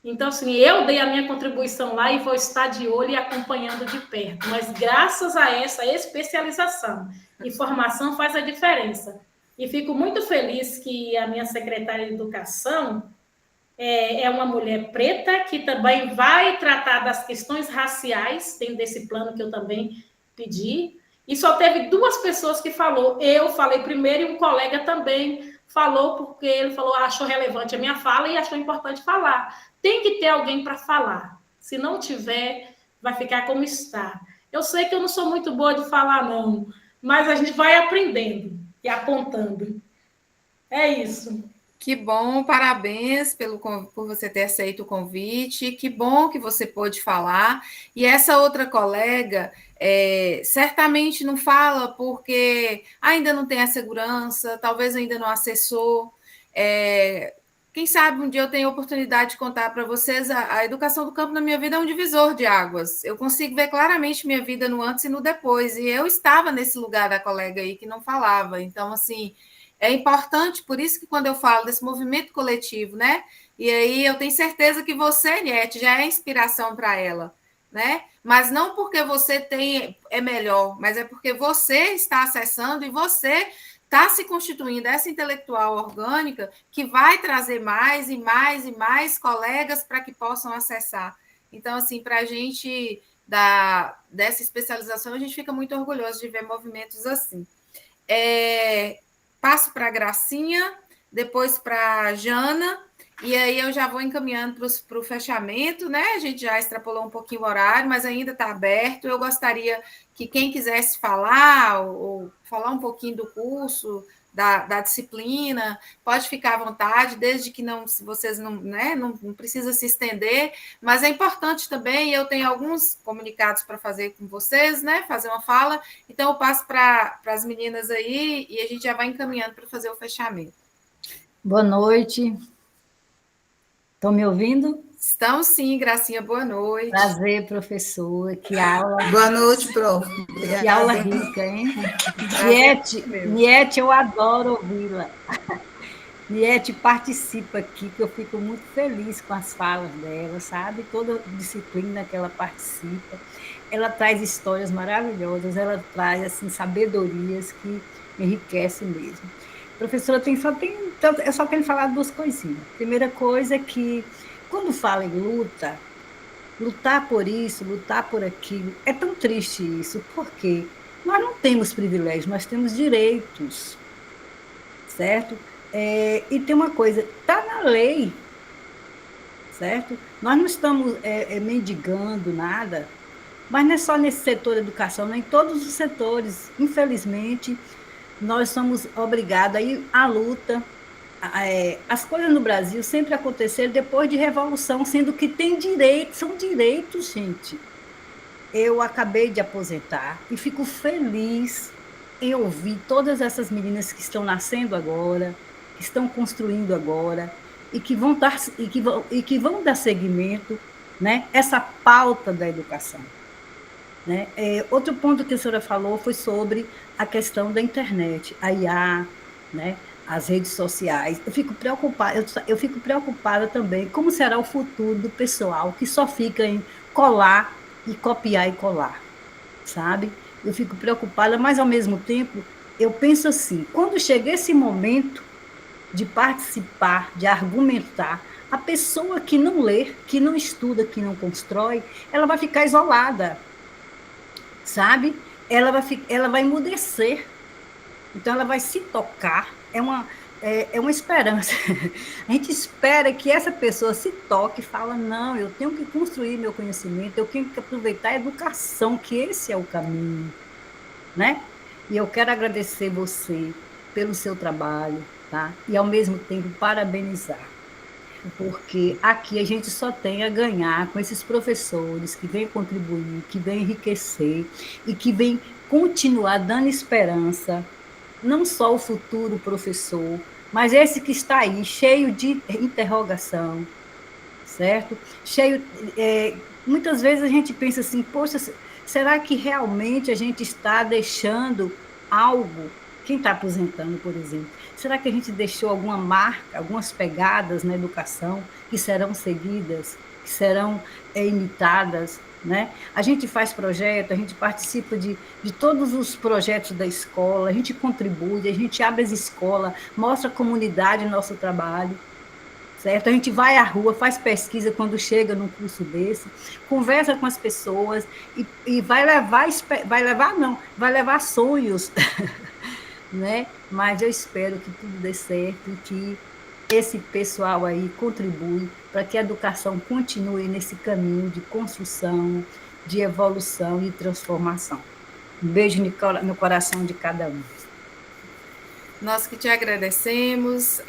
Então, assim, eu dei a minha contribuição lá e vou estar de olho e acompanhando de perto. Mas graças a essa especialização e formação faz a diferença. E fico muito feliz que a minha secretária de Educação é uma mulher preta que também vai tratar das questões raciais, dentro desse plano que eu também pedi. E só teve 2 pessoas que falou. Eu falei primeiro e um colega também falou, porque ele falou, achou relevante a minha fala e achou importante falar. Tem que ter alguém para falar. Se não tiver, vai ficar como está. Eu sei que eu não sou muito boa de falar, não, mas a gente vai aprendendo e apontando. É isso. Que bom, parabéns por você ter aceito o convite, que bom que você pôde falar. E essa outra colega certamente não fala porque ainda não tem a segurança, talvez ainda não acessou. Quem sabe um dia eu tenho a oportunidade de contar para vocês, a educação do campo na minha vida é um divisor de águas. Eu consigo ver claramente minha vida no antes e no depois, e eu estava nesse lugar da colega aí que não falava. Então, assim, é importante, por isso que quando eu falo desse movimento coletivo, né? E aí eu tenho certeza que você, Niete, já é inspiração para ela, né? Mas não porque você é melhor, mas é porque você está acessando e você está se constituindo essa intelectual orgânica que vai trazer mais e mais e mais colegas para que possam acessar. Então, assim, para a gente dessa especialização, a gente fica muito orgulhoso de ver movimentos assim. Passo para a Gracinha, depois para a Jana, e aí eu já vou encaminhando para o fechamento, né? A gente já extrapolou um pouquinho o horário, mas ainda está aberto. Eu gostaria que quem quisesse falar, ou falar um pouquinho do curso, da disciplina, pode ficar à vontade, desde que se vocês não precisa se estender, mas é importante também, eu tenho alguns comunicados para fazer com vocês, né? Fazer uma fala, então eu passo para as meninas aí e a gente já vai encaminhando para fazer o fechamento. Boa noite. Estão me ouvindo? Estão sim, Gracinha, boa noite. Prazer, professora, que aula. Boa noite, prof. Que aula rica, hein? Niete, eu adoro ouvi-la. Niete participa aqui, que eu fico muito feliz com as falas dela, sabe? Toda disciplina que ela participa. Ela traz histórias maravilhosas, ela traz assim, sabedorias que enriquecem mesmo. Professora, eu só tenho falado 2 coisinhas. Primeira coisa é que, quando fala em luta, lutar por isso, lutar por aquilo, é tão triste isso, porque nós não temos privilégios, nós temos direitos, certo? E tem uma coisa, está na lei, certo? Nós não estamos mendigando nada, mas não é só nesse setor da educação, nem em todos os setores, infelizmente, nós somos obrigados a ir à luta. As coisas no Brasil sempre aconteceram depois de revolução, sendo que tem direitos, são direitos, gente. Eu acabei de aposentar e fico feliz em ouvir todas essas meninas que estão nascendo agora, que estão construindo agora, e que vão dar seguimento, né, essa pauta da educação. Né? Outro ponto que a senhora falou foi sobre a questão da internet, a IA, né? As redes sociais. Eu fico preocupada também como será o futuro do pessoal que só fica em colar e copiar e colar, sabe? Eu fico preocupada, mas ao mesmo tempo eu penso assim, quando chegar esse momento de participar, de argumentar, a pessoa que não lê, que não estuda, que não constrói, ela vai ficar isolada, sabe? Ela vai emudecer, então ela vai se tocar, é uma esperança. A gente espera que essa pessoa se toque e fala, não, eu tenho que construir meu conhecimento, eu tenho que aproveitar a educação, que esse é o caminho, né? E eu quero agradecer você pelo seu trabalho, tá? E ao mesmo tempo parabenizar, porque aqui a gente só tem a ganhar com esses professores que vêm contribuir, que vêm enriquecer e que vêm continuar dando esperança, não só o futuro professor, mas esse que está aí, cheio de interrogação, certo? Muitas vezes a gente pensa assim, poxa, será que realmente a gente está deixando algo? Quem está aposentando, por exemplo, será que a gente deixou alguma marca, algumas pegadas na educação que serão seguidas, que serão imitadas? Né? A gente faz projeto, a gente participa de todos os projetos da escola, a gente contribui, a gente abre as escolas, mostra à comunidade o nosso trabalho, certo? A gente vai à rua, faz pesquisa quando chega num curso desse, conversa com as pessoas e vai levar sonhos, né? Mas eu espero que tudo dê certo e que esse pessoal aí contribui para que a educação continue nesse caminho de construção, de evolução e transformação. Um beijo no coração de cada um. Nós que te agradecemos.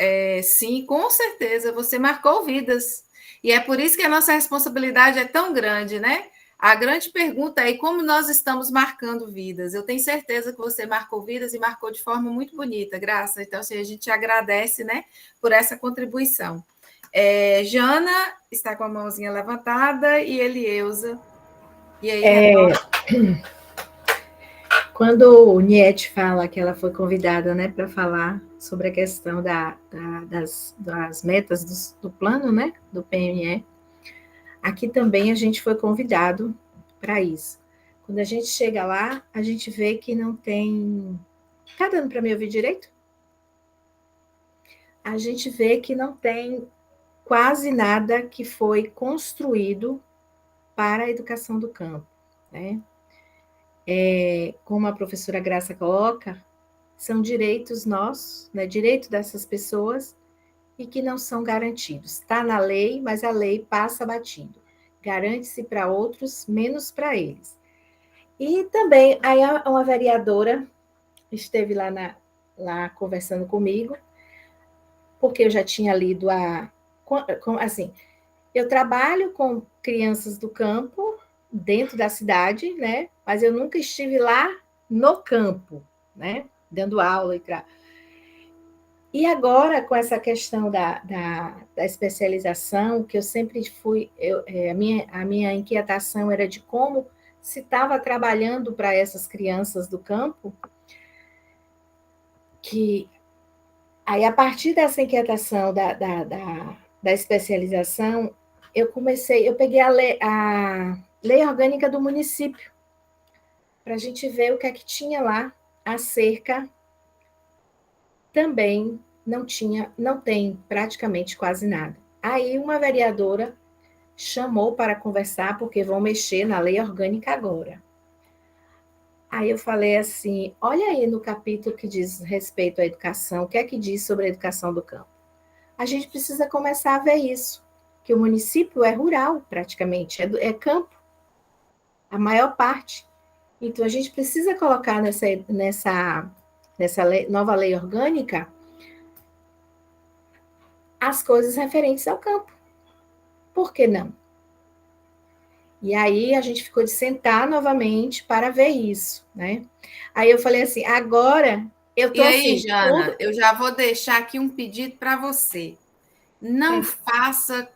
Sim, com certeza, você marcou vidas. E é por isso que a nossa responsabilidade é tão grande, né? A grande pergunta é como nós estamos marcando vidas. Eu tenho certeza que você marcou vidas e marcou de forma muito bonita, Graça. Então, assim, a gente te agradece, né, por essa contribuição. Jana está com a mãozinha levantada e Elieusa. E aí, quando o Niete fala que ela foi convidada, né, para falar sobre a questão das metas do plano, né, do PME, aqui também a gente foi convidado para isso. Quando a gente chega lá, a gente vê que não tem... Está dando para me ouvir direito? A gente vê que não tem quase nada que foi construído para a educação do campo, né? Como a professora Graça coloca, são direitos nossos, né, direito dessas pessoas, e que não são garantidos. Está na lei, mas a lei passa batido. Garante-se para outros, menos para eles. E também, aí uma vereadora esteve lá conversando comigo, porque eu já tinha lido assim, eu trabalho com crianças do campo, dentro da cidade, né? Mas eu nunca estive lá no campo, né? Dando aula e E agora, com essa questão da especialização, que eu sempre fui... a minha inquietação era de como se estava trabalhando para essas crianças do campo, que aí, a partir dessa inquietação da especialização, eu peguei a lei orgânica do município, para a gente ver o que é que tinha lá acerca. Também não tem praticamente quase nada. Aí uma vereadora chamou para conversar, porque vão mexer na lei orgânica agora. Aí eu falei assim, olha aí no capítulo que diz respeito à educação, o que é que diz sobre a educação do campo? A gente precisa começar a ver isso, que o município é rural, praticamente, é campo, a maior parte. Então, a gente precisa colocar nessa nova lei orgânica as coisas referentes ao campo. Por que não? E aí a gente ficou de sentar novamente para ver isso, né? Aí eu falei assim, agora eu tô e aí, assim... Jana, eu já vou deixar aqui um pedido para você. Não faça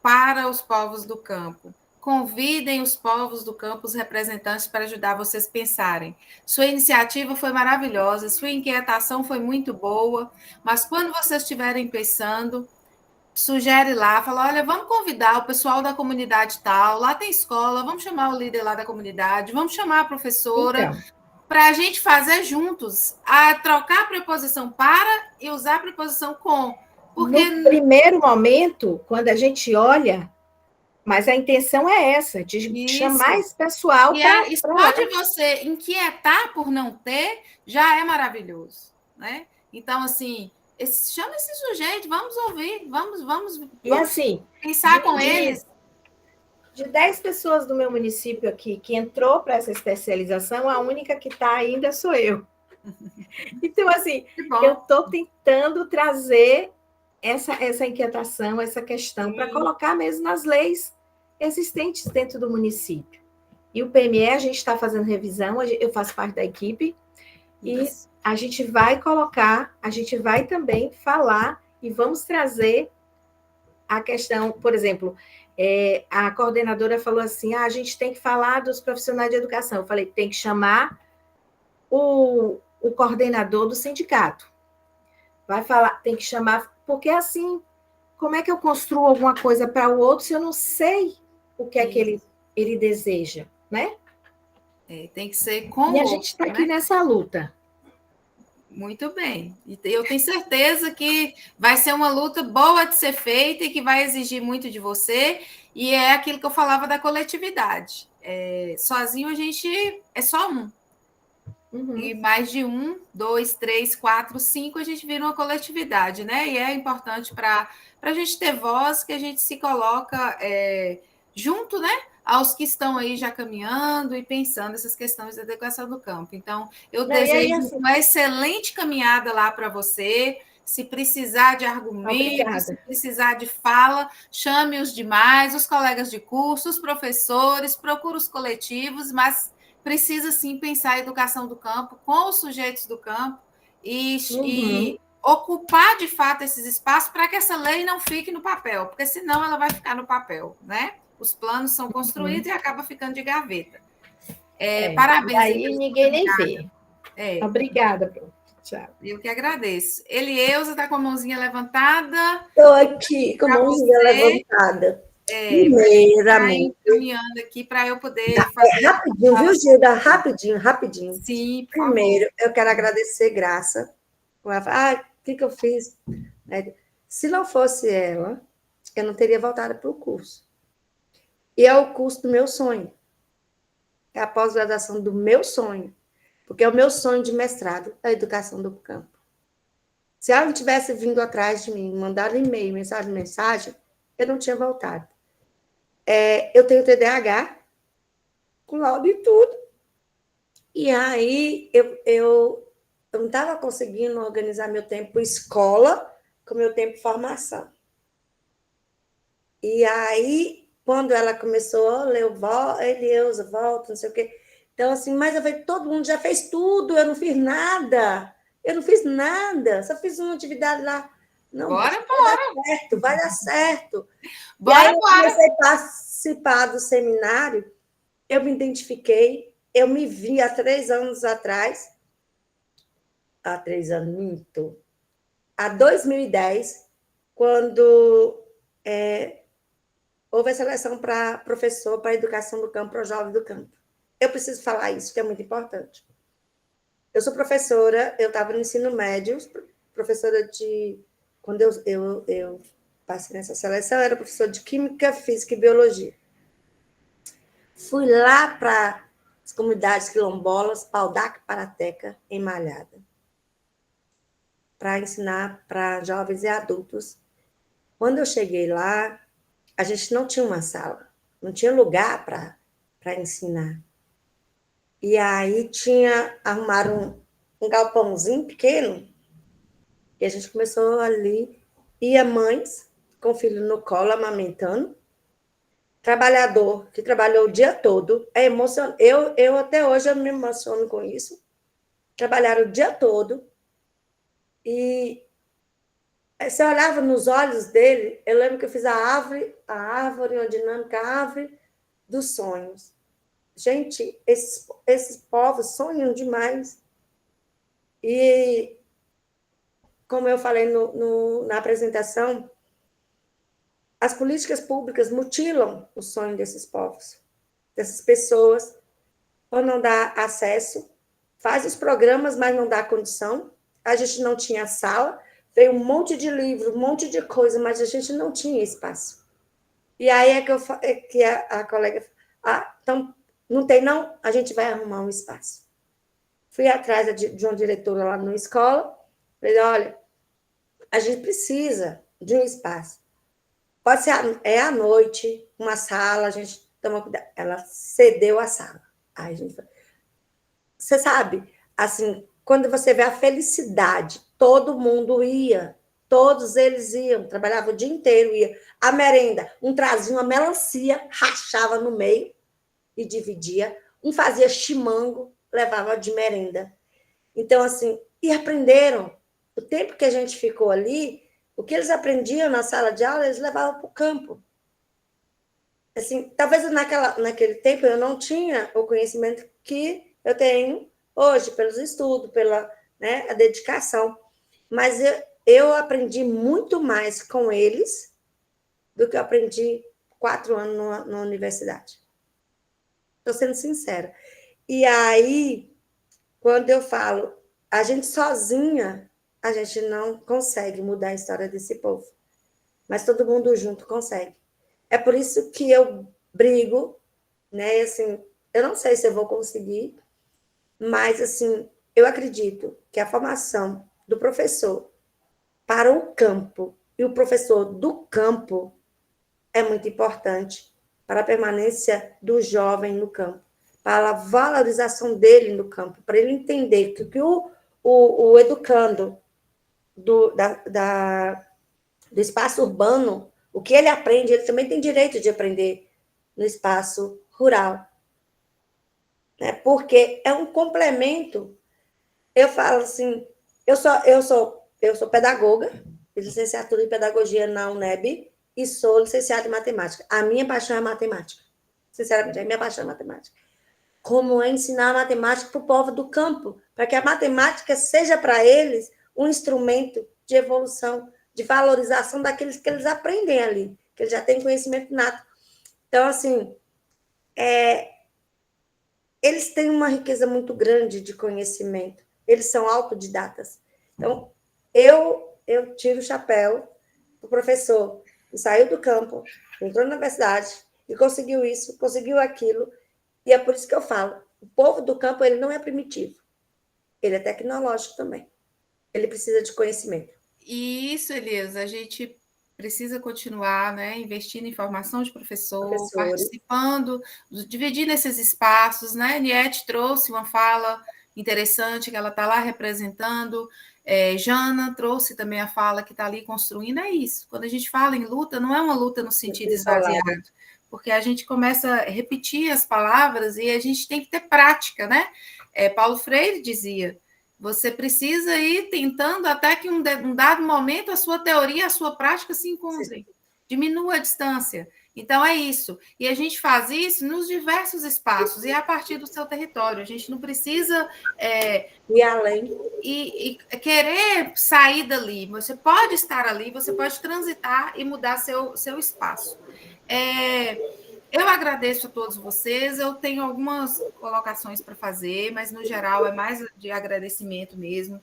para os povos do campo. Convidem os povos do campo, os representantes, para ajudar vocês a pensarem. Sua iniciativa foi maravilhosa, sua inquietação foi muito boa, mas quando vocês estiverem pensando, sugere lá, fala, olha, vamos convidar o pessoal da comunidade tal, lá tem escola, vamos chamar o líder lá da comunidade, vamos chamar a professora, Então, para a gente fazer juntos, a trocar a preposição para e usar a preposição com. Porque no primeiro momento, quando a gente olha, mas a intenção é essa, de chamar esse pessoal para e só de você inquietar por não ter, já é maravilhoso, né? Então, assim, chama esse sujeito, vamos ouvir, vamos E assim, pensar com eles. De 10 pessoas do meu município aqui que entrou para essa especialização, a única que está ainda sou eu. Então, assim, eu estou tentando trazer essa inquietação, essa questão, para colocar mesmo nas leis existentes dentro do município. E o PME, a gente está fazendo revisão, eu faço parte da equipe, e a gente vai colocar, a gente vai também falar e vamos trazer a questão, por exemplo, a coordenadora falou assim, a gente tem que falar dos profissionais de educação. Eu falei, tem que chamar o coordenador do sindicato. Vai falar, tem que chamar, porque assim, como é que eu construo alguma coisa para o outro se eu não sei o que é que ele deseja, né? Tem que ser com E a gente está aqui nessa luta. Muito bem. E eu tenho certeza que vai ser uma luta boa de ser feita e que vai exigir muito de você. E é aquilo que eu falava da coletividade. Sozinho a gente é só um. Uhum. E mais de 1, 2, 3, 4, 5, a gente vira uma coletividade, né? E é importante para a gente ter voz, que a gente se coloca junto, né? Aos que estão aí já caminhando e pensando essas questões da educação do campo. Então, eu desejo uma excelente caminhada lá para você. Se precisar de argumentos, se precisar de fala, chame os demais, os colegas de curso, os professores, procure os coletivos, mas precisa sim pensar a educação do campo com os sujeitos do campo e ocupar de fato esses espaços para que essa lei não fique no papel, porque senão ela vai ficar no papel, né? Os planos são construídos e acaba ficando de gaveta. Parabéns. Aí ninguém nem vê. Obrigada, Bruno. Tchau. Eu que agradeço. Elieusa está com a mãozinha levantada. Estou aqui com a mãozinha levantada. Primeiramente. Caminhando aqui para eu poder fazer. Rapidinho, viu, Gilda? Rapidinho. Sim, primeiro, eu quero agradecer Graça. O que eu fiz? Se não fosse ela, eu não teria voltado para o curso. E é o curso do meu sonho. É a pós-graduação do meu sonho. Porque é o meu sonho de mestrado, a educação do campo. Se ela não tivesse vindo atrás de mim, mandado e-mail, mensagem, eu não tinha voltado. Eu tenho TDAH, com laudo e tudo. E aí, eu não estava conseguindo organizar meu tempo escola com meu tempo formação. E aí, quando ela começou, Elieusa, volta, não sei o quê. Então, assim, mas eu falei, todo mundo já fez tudo, eu não fiz nada. Só fiz uma atividade lá. Não, vai dar certo. E aí eu comecei a participar do seminário, eu me identifiquei, eu me vi há 3 anos atrás, há 2010, quando houve a seleção para professor, para educação do campo, para o jovem do campo. Eu preciso falar isso, que é muito importante. Eu sou professora, eu estava no ensino médio, professora de... Quando eu passei nessa seleção, eu era professora de Química, Física e Biologia. Fui lá para as comunidades quilombolas, Paudac, Parateca, em Malhada, para ensinar para jovens e adultos. Quando eu cheguei lá, a gente não tinha uma sala, não tinha lugar para ensinar. E aí arrumaram um galpãozinho pequeno, e a gente começou ali, ia mães com filho no colo, amamentando, trabalhador que trabalhou o dia todo, é emocionante. Eu até hoje eu me emociono com isso. Trabalharam o dia todo e Você olhava nos olhos dele, eu lembro que eu fiz a árvore, uma dinâmica, a árvore dos sonhos. Gente, esses povos sonham demais. E, como eu falei na apresentação, as políticas públicas mutilam o sonho desses povos, dessas pessoas, ou não dá acesso, faz os programas, mas não dá condição. A gente não tinha sala, veio um monte de livro, um monte de coisa, mas a gente não tinha espaço. E aí que a colega falou, então, não tem não? A gente vai arrumar um espaço. Fui atrás de uma diretora lá na escola, falei, olha, a gente precisa de um espaço. Pode ser à noite, uma sala, a gente toma cuidado. Ela cedeu a sala. Aí a gente falou, você sabe, assim, quando você vê a felicidade, todo mundo ia, todos eles iam, trabalhavam o dia inteiro, ia. A merenda, um trazia uma melancia, rachava no meio e dividia. Um fazia chimango, levava de merenda. Então, assim, e aprenderam. O tempo que a gente ficou ali, o que eles aprendiam na sala de aula, eles levavam para o campo. Assim, talvez naquele tempo eu não tinha o conhecimento que eu tenho hoje, pelos estudos, pela a dedicação. Mas eu aprendi muito mais com eles do que eu aprendi 4 anos na universidade. Estou sendo sincera. E aí, quando eu falo, a gente sozinha, a gente não consegue mudar a história desse povo. Mas todo mundo junto consegue. É por isso que eu brigo, né? Assim, eu não sei se eu vou conseguir, mas assim, eu acredito que a formação do professor para o campo e o professor do campo é muito importante para a permanência do jovem no campo, para a valorização dele no campo, para ele entender que o educando do espaço urbano, o que ele aprende, ele também tem direito de aprender no espaço rural. Né? Porque é um complemento. Eu falo assim, eu sou pedagoga, fiz licenciatura em pedagogia na UNEB e sou licenciada em matemática. A minha paixão é matemática. Sinceramente, a minha paixão é matemática. Como é ensinar a matemática para o povo do campo, para que a matemática seja para eles um instrumento de evolução, de valorização daqueles que eles aprendem ali, que eles já têm conhecimento nato. Então, assim, eles têm uma riqueza muito grande de conhecimento, eles são autodidatas. Então, eu tiro o chapéu para o professor que saiu do campo, entrou na universidade e conseguiu isso, conseguiu aquilo, e é por isso que eu falo, o povo do campo ele não é primitivo, ele é tecnológico também, ele precisa de conhecimento. E isso, Elias, a gente precisa continuar, né, investindo em formação de professor, participando, dividindo esses espaços, né? Niete trouxe uma fala interessante que ela está lá representando, Jana trouxe também a fala que está ali construindo, é isso. Quando a gente fala em luta, não é uma luta no sentido esvaziado, porque a gente começa a repetir as palavras e a gente tem que ter prática, né? Paulo Freire dizia, você precisa ir tentando até que um dado momento a sua teoria e a sua prática se encontrem. Diminua a distância. Então, é isso. E a gente faz isso nos diversos espaços e a partir do seu território. A gente não precisa ir além e querer sair dali. Você pode estar ali, você pode transitar e mudar seu espaço. Eu agradeço a todos vocês, eu tenho algumas colocações para fazer, mas no geral é mais de agradecimento mesmo.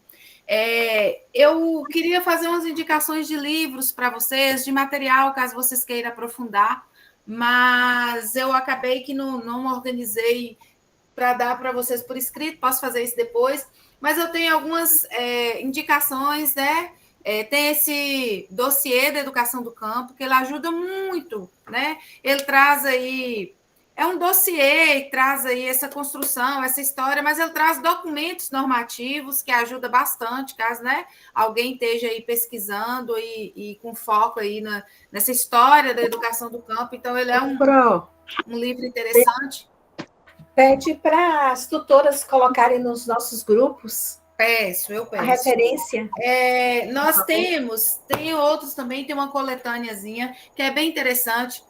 Eu queria fazer umas indicações de livros para vocês, de material, caso vocês queiram aprofundar, mas eu acabei que não organizei para dar para vocês por escrito, posso fazer isso depois, mas eu tenho algumas indicações, né? Tem esse dossiê da educação do campo, que ele ajuda muito, né? Ele traz aí, é um dossiê, traz aí essa construção, essa história, mas ele traz documentos normativos que ajuda bastante, caso, né, alguém esteja aí pesquisando e com foco aí nessa história da educação do campo. Então, ele é um livro interessante. Pede para as tutoras colocarem nos nossos grupos Eu A peço. referência. Nós tem outros também, tem uma coletâneazinha que é bem interessante.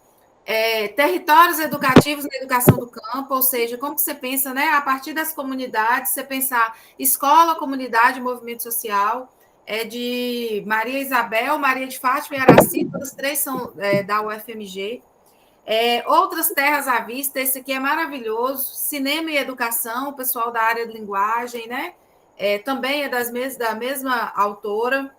Territórios educativos na educação do campo, ou seja, como que você pensa, né? A partir das comunidades, você pensar escola, comunidade, movimento social, de Maria Isabel, Maria de Fátima e Araci, todas três são da UFMG. Outras terras à vista, esse aqui é maravilhoso, cinema e educação, o pessoal da área de linguagem, né? Também é da mesma autora.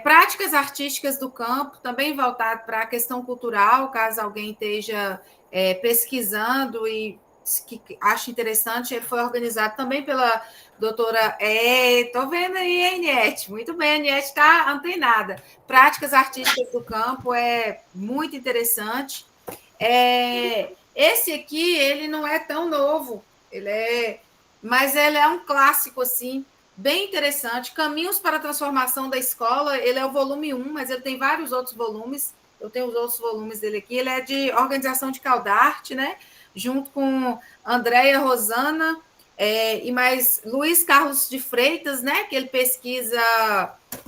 Práticas artísticas do campo, também voltado para a questão cultural, caso alguém esteja pesquisando e que acha interessante, ele foi organizado também pela doutora... Estou vendo aí, Aniette, muito bem, a Aniette está antenada. Práticas artísticas do campo é muito interessante. Esse aqui, ele não é tão novo, mas ele é um clássico, assim, bem interessante. Caminhos para a Transformação da Escola, ele é o volume 1, mas ele tem vários outros volumes. Eu tenho os outros volumes dele aqui. Ele é de organização de Caldarte, né? Junto com Andréia Rosana e mais Luiz Carlos de Freitas, né? Que ele pesquisa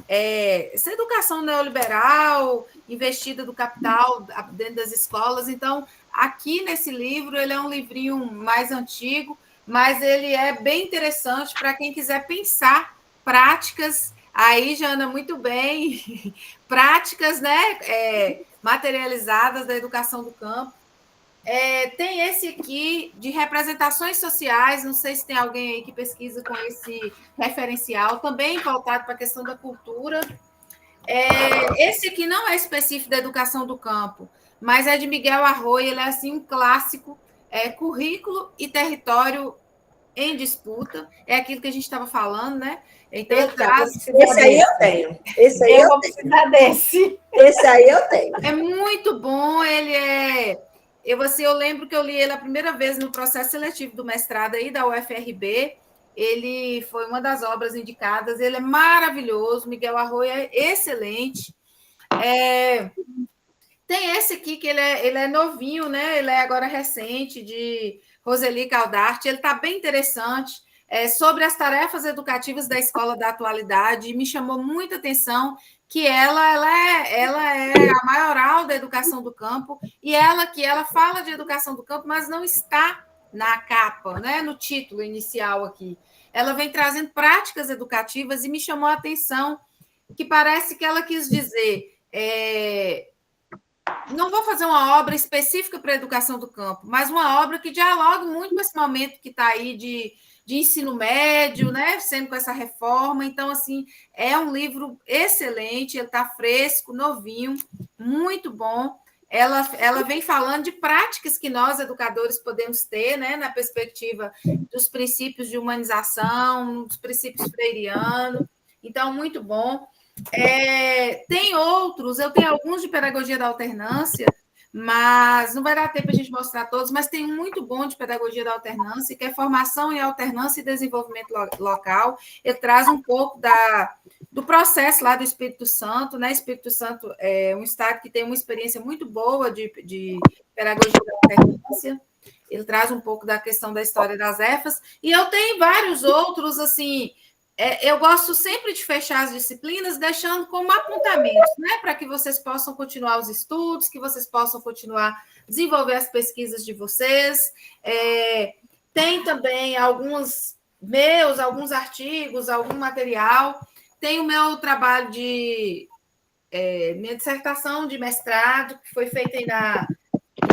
essa educação neoliberal, investida do capital dentro das escolas. Então, aqui nesse livro, ele é um livrinho mais antigo, mas ele é bem interessante para quem quiser pensar práticas. Aí, Jana, muito bem, práticas, né, materializadas da educação do campo. Tem esse aqui de representações sociais, não sei se tem alguém aí que pesquisa com esse referencial, também voltado para a questão da cultura. Esse aqui não é específico da educação do campo, mas é de Miguel Arroyo, ele é assim, um clássico, currículo e território em disputa, é aquilo que a gente estava falando, né? Então, esse aí eu tenho. Esse aí eu vou precisar desse. Esse aí eu tenho. É muito bom, eu lembro que eu li ele a primeira vez no processo seletivo do mestrado aí da UFRB, ele foi uma das obras indicadas, ele é maravilhoso, Miguel Arroyo é excelente. Tem esse aqui, que ele é novinho, né? Ele é agora recente, de Roseli Caldarte, ele está bem interessante, sobre as tarefas educativas da escola da atualidade, e me chamou muita atenção que ela é a maioral da educação do campo, e ela fala de educação do campo, mas não está na capa, né? No título inicial aqui. Ela vem trazendo práticas educativas e me chamou a atenção que parece que ela quis dizer... não vou fazer uma obra específica para a educação do campo, mas uma obra que dialogue muito com esse momento que está aí de ensino médio, né, sendo com essa reforma. Então, assim, é um livro excelente, ele está fresco, novinho, muito bom. Ela vem falando de práticas que nós, educadores, podemos ter, né, na perspectiva dos princípios de humanização, dos princípios freirianos. Então, muito bom. Tem outros, eu tenho alguns de pedagogia da alternância, mas não vai dar tempo a gente mostrar todos, mas tem um muito bom de pedagogia da alternância, que é formação em alternância e desenvolvimento local. Ele traz um pouco do processo lá do Espírito Santo, né? Espírito Santo é um estado que tem uma experiência muito boa de pedagogia da alternância. Ele traz um pouco da questão da história das EFAs, e eu tenho vários outros, assim... eu gosto sempre de fechar as disciplinas deixando como apontamentos, né, para que vocês possam continuar os estudos, que vocês possam continuar a desenvolver as pesquisas de vocês. Tem também alguns artigos, algum material. Tem o meu trabalho minha dissertação de mestrado, que foi feita aí na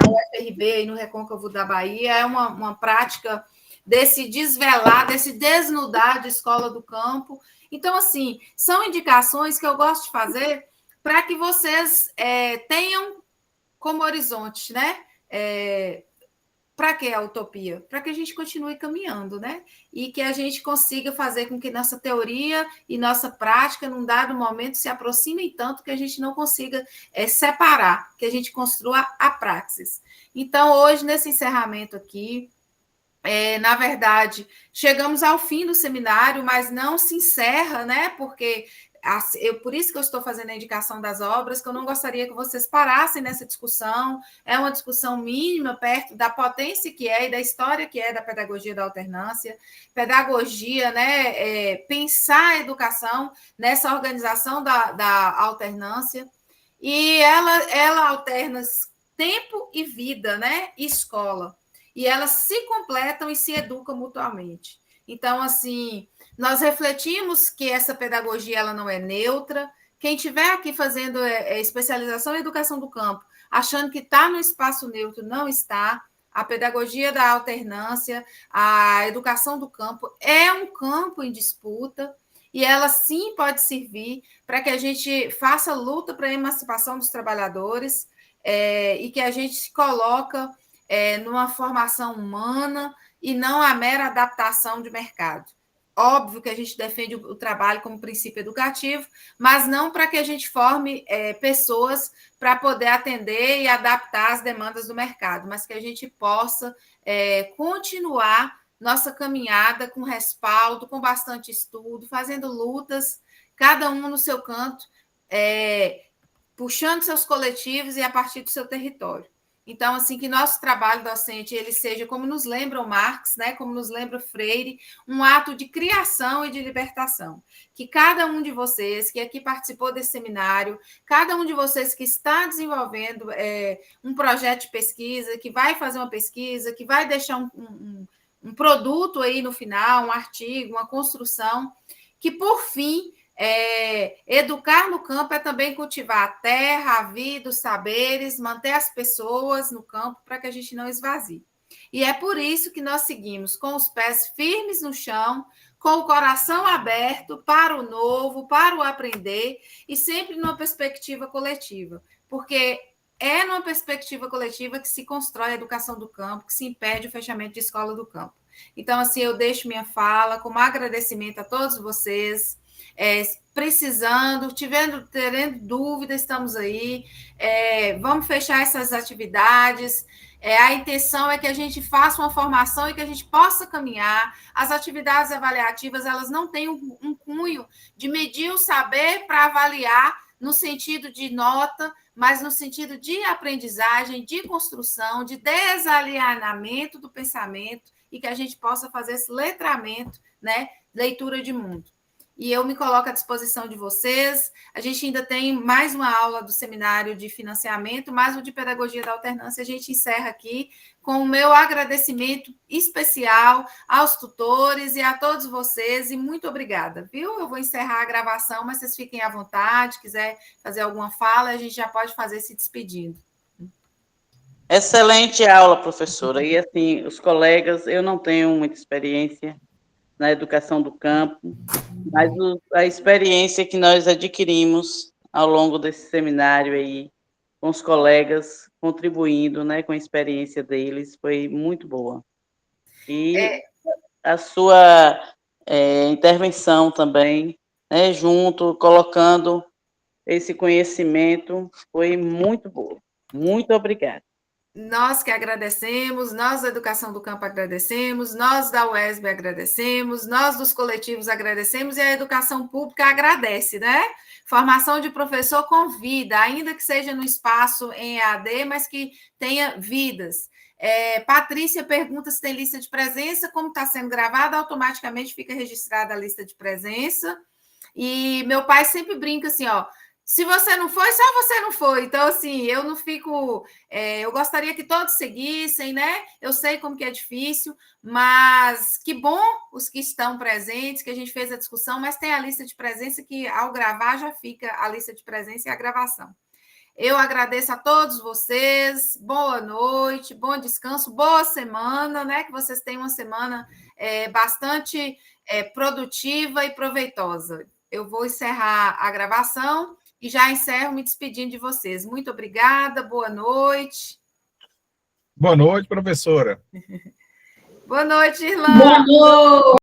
UFRB, e no Recôncavo da Bahia. É uma prática desse desvelar, desse desnudar de escola do campo. Então, assim, são indicações que eu gosto de fazer para que vocês tenham como horizonte, né? Para que a utopia? Para que a gente continue caminhando, né? E que a gente consiga fazer com que nossa teoria e nossa prática, num dado momento, se aproximem tanto que a gente não consiga separar, que a gente construa a praxis. Então, hoje, nesse encerramento aqui, na verdade, chegamos ao fim do seminário, mas não se encerra, né? Porque por isso que eu estou fazendo a indicação das obras, que eu não gostaria que vocês parassem nessa discussão. É uma discussão mínima, perto da potência que é e da história que é da pedagogia da alternância. Pedagogia, né? Pensar a educação nessa organização da alternância. E ela alterna tempo e vida, né? E escola. E elas se completam e se educam mutuamente. Então, assim, nós refletimos que essa pedagogia ela não é neutra. Quem estiver aqui fazendo especialização em educação do campo, achando que está no espaço neutro, não está. A pedagogia da alternância, a educação do campo é um campo em disputa, e ela sim pode servir para que a gente faça luta para a emancipação dos trabalhadores, e que a gente se coloca numa formação humana e não a mera adaptação de mercado. Óbvio que a gente defende o trabalho como princípio educativo, mas não para que a gente forme pessoas para poder atender e adaptar as demandas do mercado, mas que a gente possa continuar nossa caminhada com respaldo, com bastante estudo, fazendo lutas, cada um no seu canto, puxando seus coletivos e a partir do seu território. Então, assim, que nosso trabalho docente ele seja, como nos lembra o Marx, né, como nos lembra Freire, um ato de criação e de libertação. Que cada um de vocês que aqui participou desse seminário, cada um de vocês que está desenvolvendo um projeto de pesquisa, que vai fazer uma pesquisa, que vai deixar um produto aí no final, um artigo, uma construção, que, por fim, educar no campo é também cultivar a terra, a vida, os saberes, manter as pessoas no campo para que a gente não esvazie. E é por isso que nós seguimos com os pés firmes no chão, com o coração aberto para o novo, para o aprender, e sempre numa perspectiva coletiva, porque é numa perspectiva coletiva que se constrói a educação do campo, que se impede o fechamento de escola do campo. Então, assim, eu deixo minha fala como agradecimento a todos vocês, precisando, terendo dúvida, estamos aí, vamos fechar essas atividades, a intenção é que a gente faça uma formação e que a gente possa caminhar. As atividades avaliativas, elas não têm um cunho de medir o saber para avaliar no sentido de nota, mas no sentido de aprendizagem, de construção, de desalinhamento do pensamento, e que a gente possa fazer esse letramento, né, leitura de mundo. E eu me coloco à disposição de vocês. A gente ainda tem mais uma aula do seminário de financiamento, mais o de pedagogia da alternância. A gente encerra aqui com o meu agradecimento especial aos tutores e a todos vocês, e muito obrigada, viu? Eu vou encerrar a gravação, mas vocês fiquem à vontade, quiser fazer alguma fala, a gente já pode fazer se despedindo. Excelente aula, professora. E, assim, os colegas, eu não tenho muita experiência na educação do campo, mas a experiência que nós adquirimos ao longo desse seminário aí, com os colegas, contribuindo, né, com a experiência deles, foi muito boa. E a sua intervenção também, né, junto, colocando esse conhecimento, foi muito boa. Muito obrigada. Nós que agradecemos, nós da Educação do Campo agradecemos, nós da UESB agradecemos, nós dos coletivos agradecemos, e a educação pública agradece, né? Formação de professor convida, ainda que seja no espaço em EAD, mas que tenha vidas. Patrícia pergunta se tem lista de presença, como está sendo gravada, automaticamente fica registrada a lista de presença. E meu pai sempre brinca assim, ó, se você não foi, só você não foi. Então, assim, eu não fico... eu gostaria que todos seguissem, né? Eu sei como que é difícil, mas que bom os que estão presentes, que a gente fez a discussão, mas tem a lista de presença que, ao gravar, já fica a lista de presença e a gravação. Eu agradeço a todos vocês, boa noite, bom descanso, boa semana, né? Que vocês tenham uma semana bastante produtiva e proveitosa. Eu vou encerrar a gravação e já encerro me despedindo de vocês. Muito obrigada, boa noite. Boa noite, professora. Boa noite, Irlanda. Boa noite.